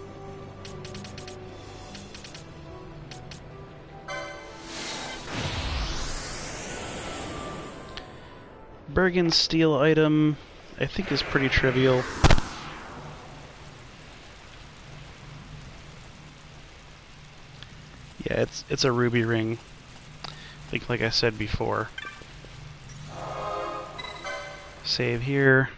Bergan's steel item, I think, is pretty trivial. Yeah, it's a ruby ring. I think, like I said before. Save here.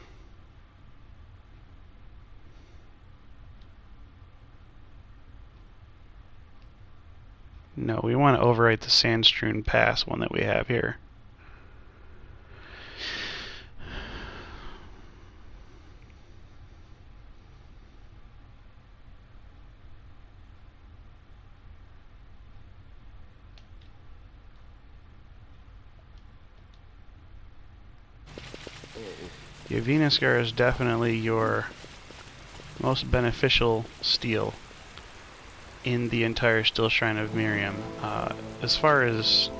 No, we want to overwrite the Sandstrewn Pass one that we have here. Yeah, Vinuskar is definitely your most beneficial steel in the entire Still Shrine of Miriam, as far as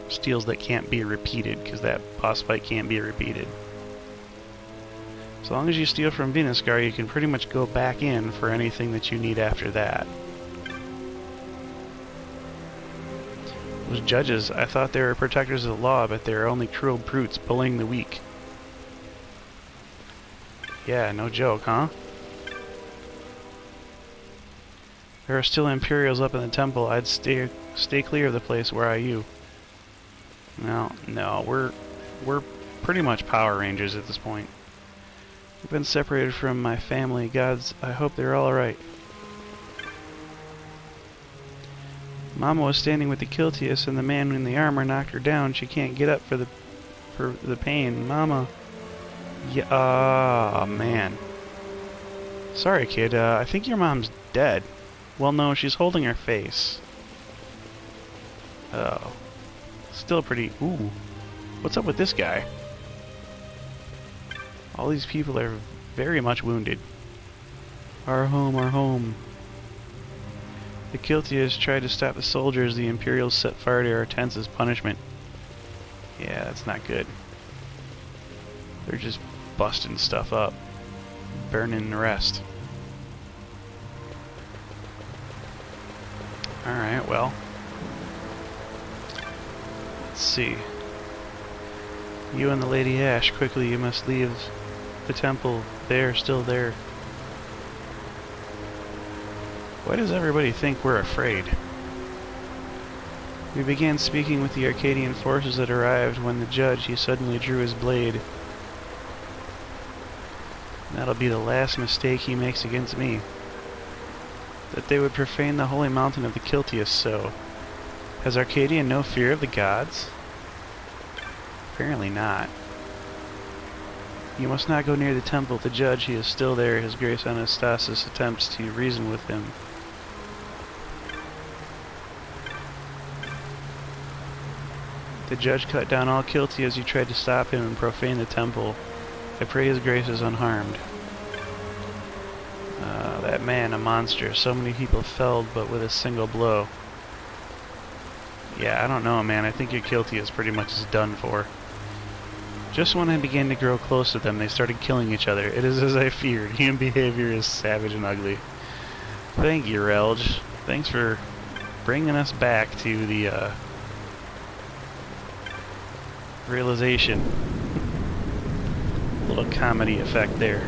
steals that can't be repeated, because that boss fight can't be repeated. As long as you steal from Vinuskar, you can pretty much go back in for anything that you need after that. Those judges, I thought they were protectors of the law, but they're only cruel brutes bullying the weak. Yeah, no joke, huh? There are still Imperials up in the temple. I'd stay clear of the place. Where are you? No, we're pretty much Power Rangers at this point. I've been separated from my family. Gods, I hope they're all right. Mama was standing with the Kiltius, and the man in the armor knocked her down. She can't get up for the pain. Mama. Yeah. Oh man. Sorry, kid. I think your mom's dead. Well, no, she's holding her face. Oh. Still pretty... Ooh. What's up with this guy? All these people are very much wounded. Our home, our home. The Kiltias tried to stop the soldiers. The Imperials set fire to our tents as punishment. Yeah, that's not good. They're just busting stuff up. Burning the rest. Alright, well. Let's see. You and the Lady Ash, quickly, you must leave the temple. They are still there. Why does everybody think we're afraid? We began speaking with the Arcadian forces that arrived. When the judge, he suddenly drew his blade. That'll be the last mistake he makes against me. That they would profane the holy mountain of the Kiltias so. Has Arcadia no fear of the gods? Apparently not. You must not go near the temple. The judge, he is still there. His Grace Anastasis attempts to reason with him. The judge cut down all Kiltias who tried to stop him and profane the temple. I pray his grace is unharmed. That man, a monster. So many people felled, but with a single blow. Yeah, I don't know, man. I think your Kiltia is pretty much done for. Just when I began to grow close to them, they started killing each other. It is as I feared. Human behavior is savage and ugly. Thank you, Relge. Thanks for bringing us back to the, realization. A little comedy effect there.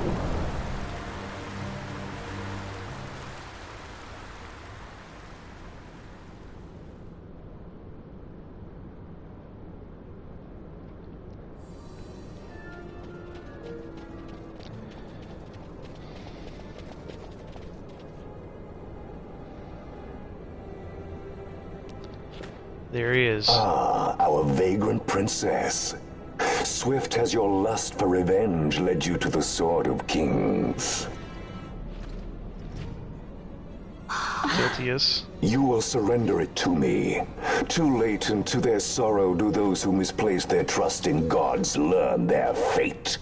There he is. Ah, our vagrant princess. Swift has your lust for revenge led you to the Sword of Kings. Kiltias. You will surrender it to me. Too late, and to their sorrow do those who misplace their trust in gods learn their fate.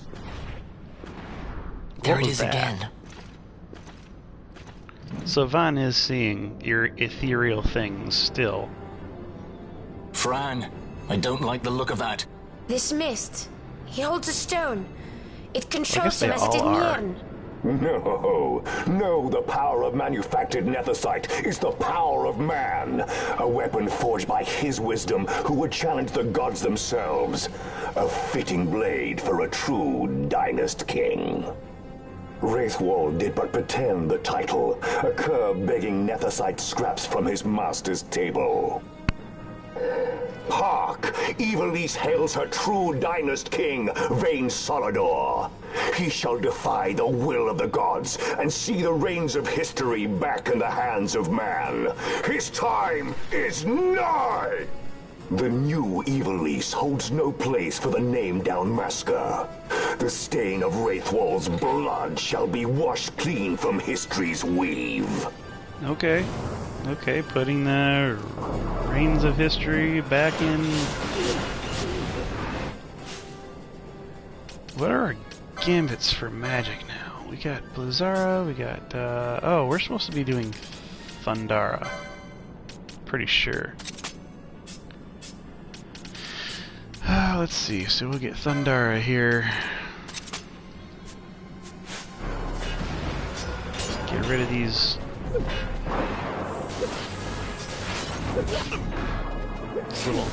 There it is again. So Van is seeing your ethereal things still. Fran, I don't like the look of that. This mist. He holds a stone. It I controls guess they him as it did all are. Mjorn. No, the power of manufactured nethicite is the power of man. A weapon forged by his wisdom who would challenge the gods themselves. A fitting blade for a true dynast king. Wraithwall did but pretend the title, a cur begging nethicite scraps from his master's table. Hark! Evilise hails her true dynast king, Vain Solidor. He shall defy the will of the gods and see the reins of history back in the hands of man. His time is nigh! The new Evilise holds no place for the name-down masker. The stain of Wraithwall's blood shall be washed clean from history's weave. Okay. Okay, putting the reins of history back in. What are our gambits for magic now? We got Blizzara, we got, oh, we're supposed to be doing Thundara. Pretty sure. Let's see, so we'll get Thundara here. Get rid of these little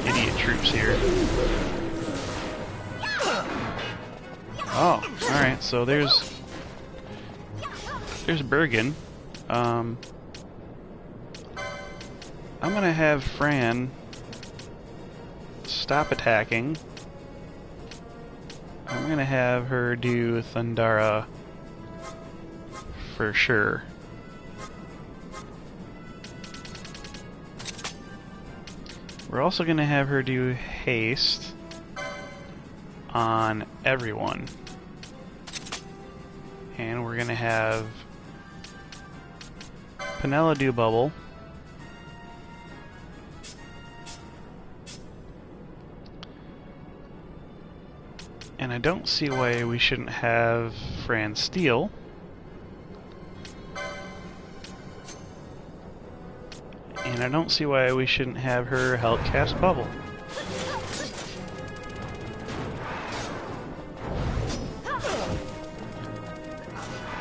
idiot troops here. Oh, alright, so there's Bergan. I'm gonna have Fran stop attacking. I'm gonna have her do Thundara for sure. We're also gonna have her do haste on everyone. And we're gonna have Penella do bubble. And I don't see why we shouldn't have Fran steal. And I don't see why we shouldn't have her help cast Bubble.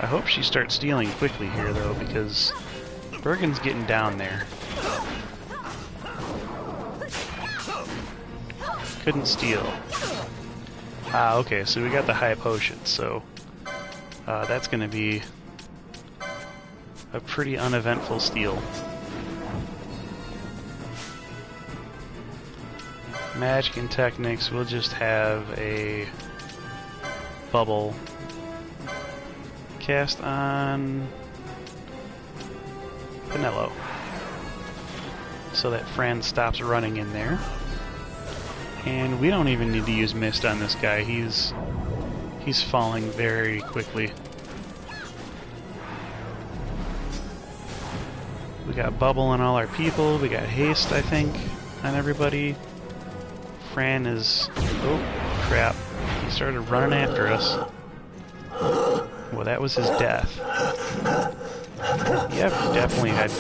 I hope she starts stealing quickly here, though, because Bergan's getting down there. Couldn't steal. Ah, okay, so we got the high potion, so that's going to be a pretty uneventful steal. Magic and Technics, we'll just have a bubble cast on Vanello so that Fran stops running in there. And we don't even need to use Mist on this guy. He's falling very quickly. We got Bubble on all our people. We got Haste, I think, on everybody. Fran is... oh, crap. He started running after us. Well, that was his death. Yeah, definitely had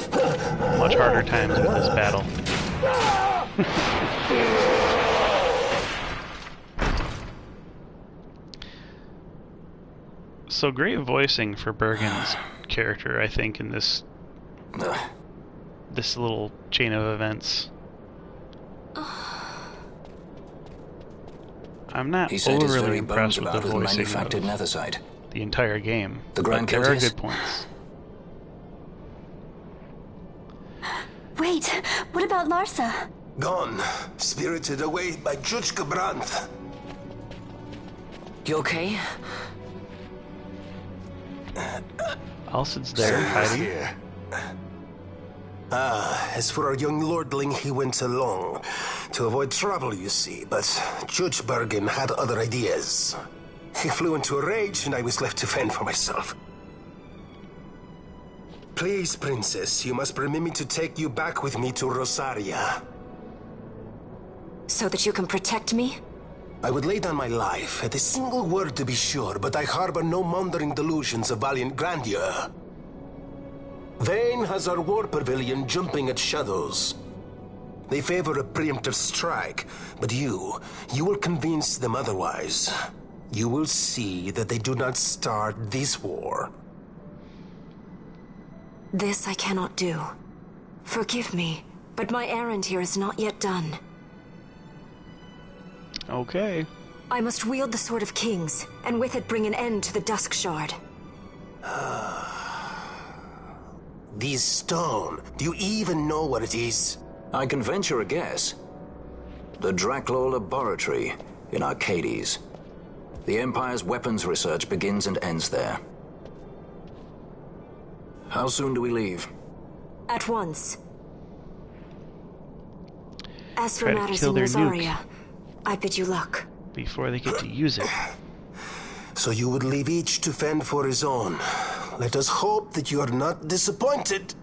much harder times with this battle. So great voicing for Bergan's character, I think, in this little chain of events. I'm not overly impressed with the voicing of the entire game, but there are good points. Wait, what about Larsa? Gone, spirited away by Juchka Brandt. You okay? Alcid's there, hiding. As for our young lordling, he went along. To avoid trouble, you see, but Judge Bergan had other ideas. He flew into a rage, and I was left to fend for myself. Please, Princess, you must permit me to take you back with me to Rosaria. So that you can protect me? I would lay down my life, at a single word to be sure, but I harbor no mongering delusions of valiant grandeur. Vane has our war pavilion jumping at shadows. They favor a preemptive strike, but you will convince them otherwise. You will see that they do not start this war. This I cannot do. Forgive me, but my errand here is not yet done. Okay. I must wield the Sword of Kings, and with it bring an end to the Dusk Shard. This stone, do you even know what it is? I can venture a guess. The Draclaw Laboratory in Arcades. The Empire's weapons research begins and ends there. How soon do we leave? At once. As for Try to matters kill in their Rosaria, I bid you luck. Before they get to use it. So you would leave each to fend for his own. Let us hope that you are not disappointed.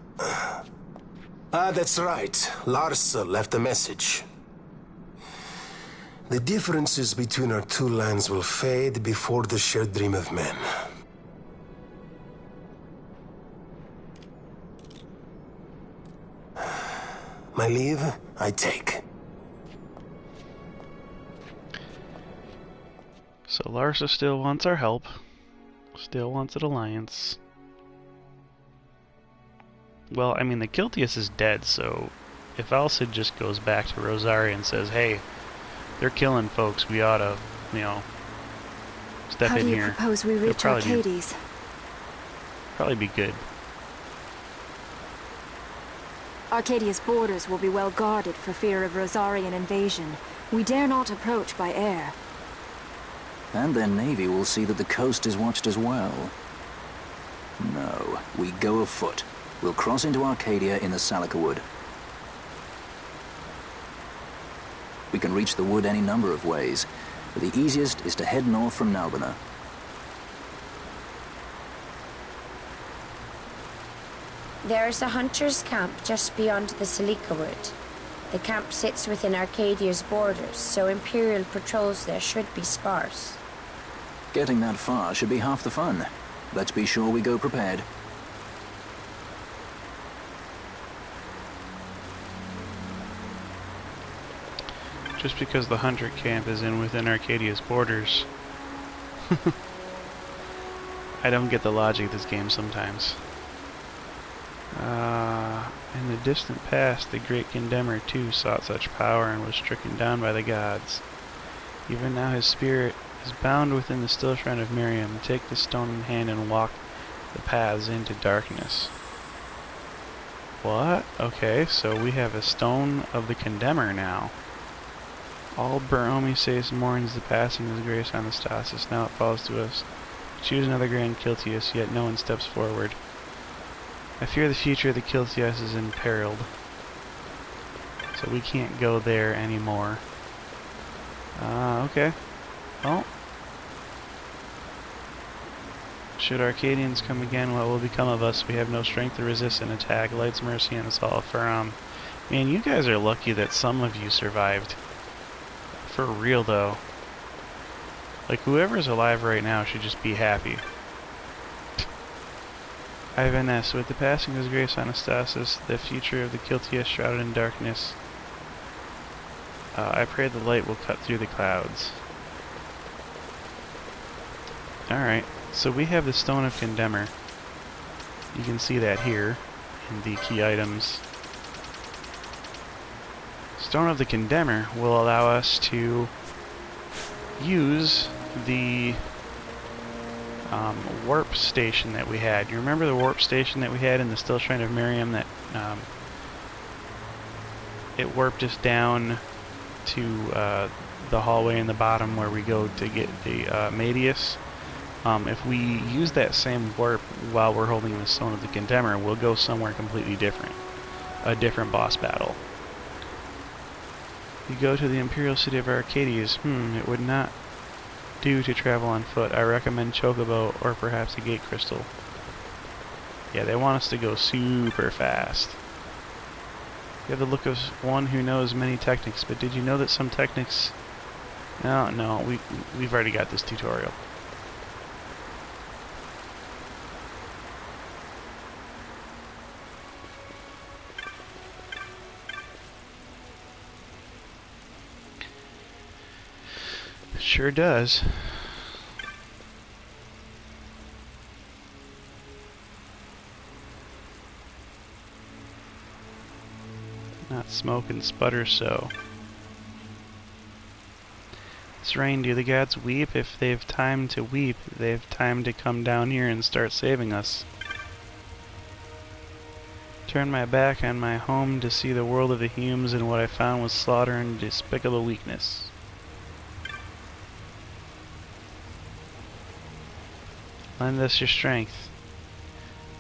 That's right. Larsa left a message. The differences between our two lands will fade before the shared dream of men. My leave, I take. So Larsa still wants our help. Still wants an alliance. Well, I mean, the Kiltius is dead, so if Alcid just goes back to Rosaria and says, hey, they're killing folks, we ought to, you know, step in here. How do you propose we reach Arcades? Probably be good. Arcadia's borders will be well guarded for fear of Rosarian invasion. We dare not approach by air. And their navy will see that the coast is watched as well. No, we go afoot. We'll cross into Arcadia in the Salika Wood. We can reach the wood any number of ways, but the easiest is to head north from Nalbina. There's a hunter's camp just beyond the Salika Wood. The camp sits within Arcadia's borders, so Imperial patrols there should be sparse. Getting that far should be half the fun. Let's be sure we go prepared. Just because the hunter camp is within Arcadia's borders. I don't get the logic of this game sometimes. In the distant past, the great Condemner too sought such power and was stricken down by the gods. Even now his spirit is bound within the still shrine of Miriam. Take the stone in hand and walk the paths into darkness. What? Okay, so we have a stone of the Condemner now. All Bergan mourns the passing of his grace on Anastasis. Now it falls to us. Choose another Grand Kiltias, yet no one steps forward. I fear the future of the Kiltias is imperiled. So we can't go there anymore. Okay. Well. Should Arcadians come again, what will become of us? We have no strength to resist an attack. Light's mercy on us all. Man, you guys are lucky that some of you survived. For real, though. Like, whoever's alive right now should just be happy. Ivan S. With the passing of his grace Anastasis, the future of the Kiltia shrouded in darkness, I pray the light will cut through the clouds. Alright, so we have the Stone of Condemner. You can see that here in the key items. Stone of the Condemner will allow us to use the warp station that we had. You remember the warp station that we had in the Still Shrine of Miriam that it warped us down to the hallway in the bottom where we go to get the Mateus? If we use that same warp while we're holding the Stone of the Condemner, we'll go somewhere completely different. A different boss battle. You go to the Imperial City of Arcadius. It would not do to travel on foot. I recommend Chocobo or perhaps a Gate Crystal. Yeah, they want us to go super fast. You have the look of one who knows many techniques, but did you know that some techniques... No, we've already got this tutorial. Sure does. Not smoke and sputter so. This rain, do the gods weep? If they've time to weep, they've time to come down here and start saving us. Turn my back on my home to see the world of the Humes, and what I found was slaughter and despicable weakness. Lend us your strength.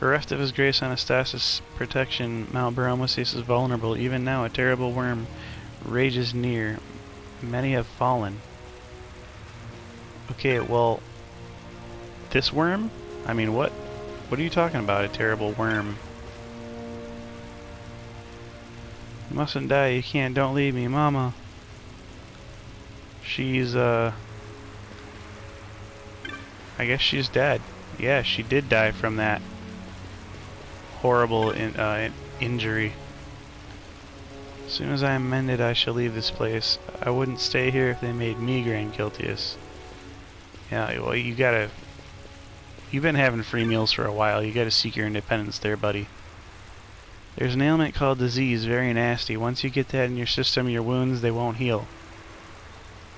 Bereft of his grace Anastasis' protection, Mount Baromesis is vulnerable. Even now a terrible worm rages near. Many have fallen. Okay, well, this worm? I mean, what are you talking about, a terrible worm? You mustn't die, you can't, don't leave me, Mama. She's, I guess she's dead. Yeah, she did die from that horrible injury. As soon as I am mended, I shall leave this place. I wouldn't stay here if they made me Grand Kiltias. Yeah, well, you've been having free meals for a while. You gotta seek your independence there, buddy. There's an ailment called disease, very nasty. Once you get that in your system, your wounds, they won't heal.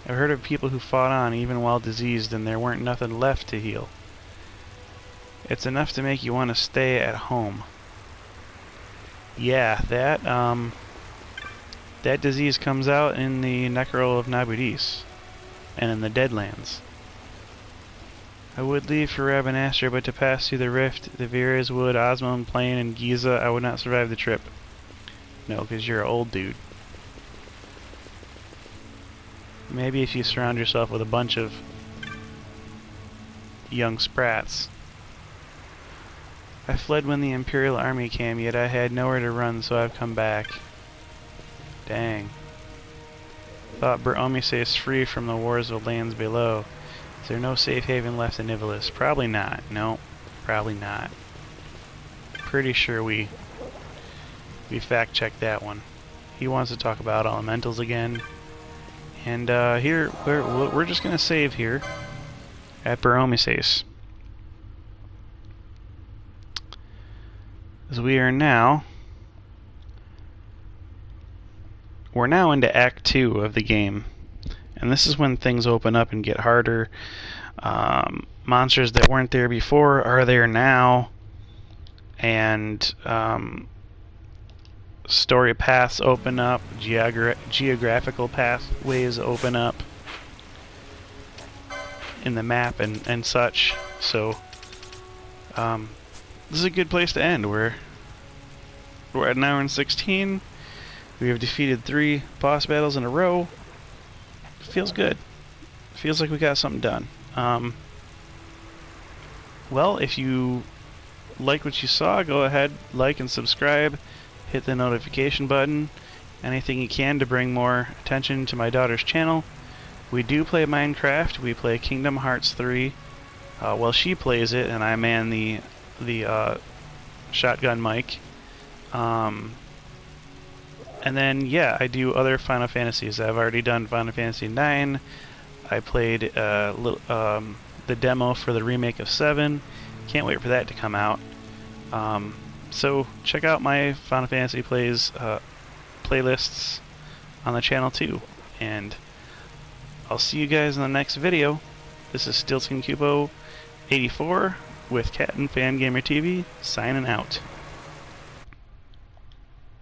I've heard of people who fought on even while diseased and there weren't nothing left to heal. It's enough to make you want to stay at home. Yeah, that disease comes out in the Necro of Nabudis and in the Deadlands. I would leave for Rabanastre, but to pass through the rift, the Viras Wood, Osmond Plain, and Giza, I would not survive the trip. No, because you're an old dude. Maybe if you surround yourself with a bunch of young sprats. I fled when the Imperial Army came, yet I had nowhere to run, so I've come back. Dang. Thought Bergan is free from the wars of lands below. Is there no safe haven left in Nivalis? Probably not. No, probably not. Pretty sure we fact-checked that one. He wants to talk about elementals again. And here, we're just going to save here at Baromises. As we're now into Act 2 of the game. And this is when things open up and get harder. Monsters that weren't there before are there now. And story paths open up. Geographical pathways open up in the map and such. So this is a good place to end. We're at an hour and 16. We have defeated 3 boss battles in a row. Feels good. Feels like we got something done. Well, if you like what you saw, go ahead, like and subscribe. Hit the notification button. Anything you can to bring more attention to my daughter's channel. We do play Minecraft. We play Kingdom Hearts 3. Well, she plays it, and I man the shotgun mic. And then, yeah, I do other Final Fantasies. I've already done Final Fantasy 9. I played the demo for the remake of 7. Can't wait for that to come out. So check out my Final Fantasy plays playlists on the channel too. And I'll see you guys in the next video. This is StiltzkinKupo84 with Cat and Fangamer TV signing out.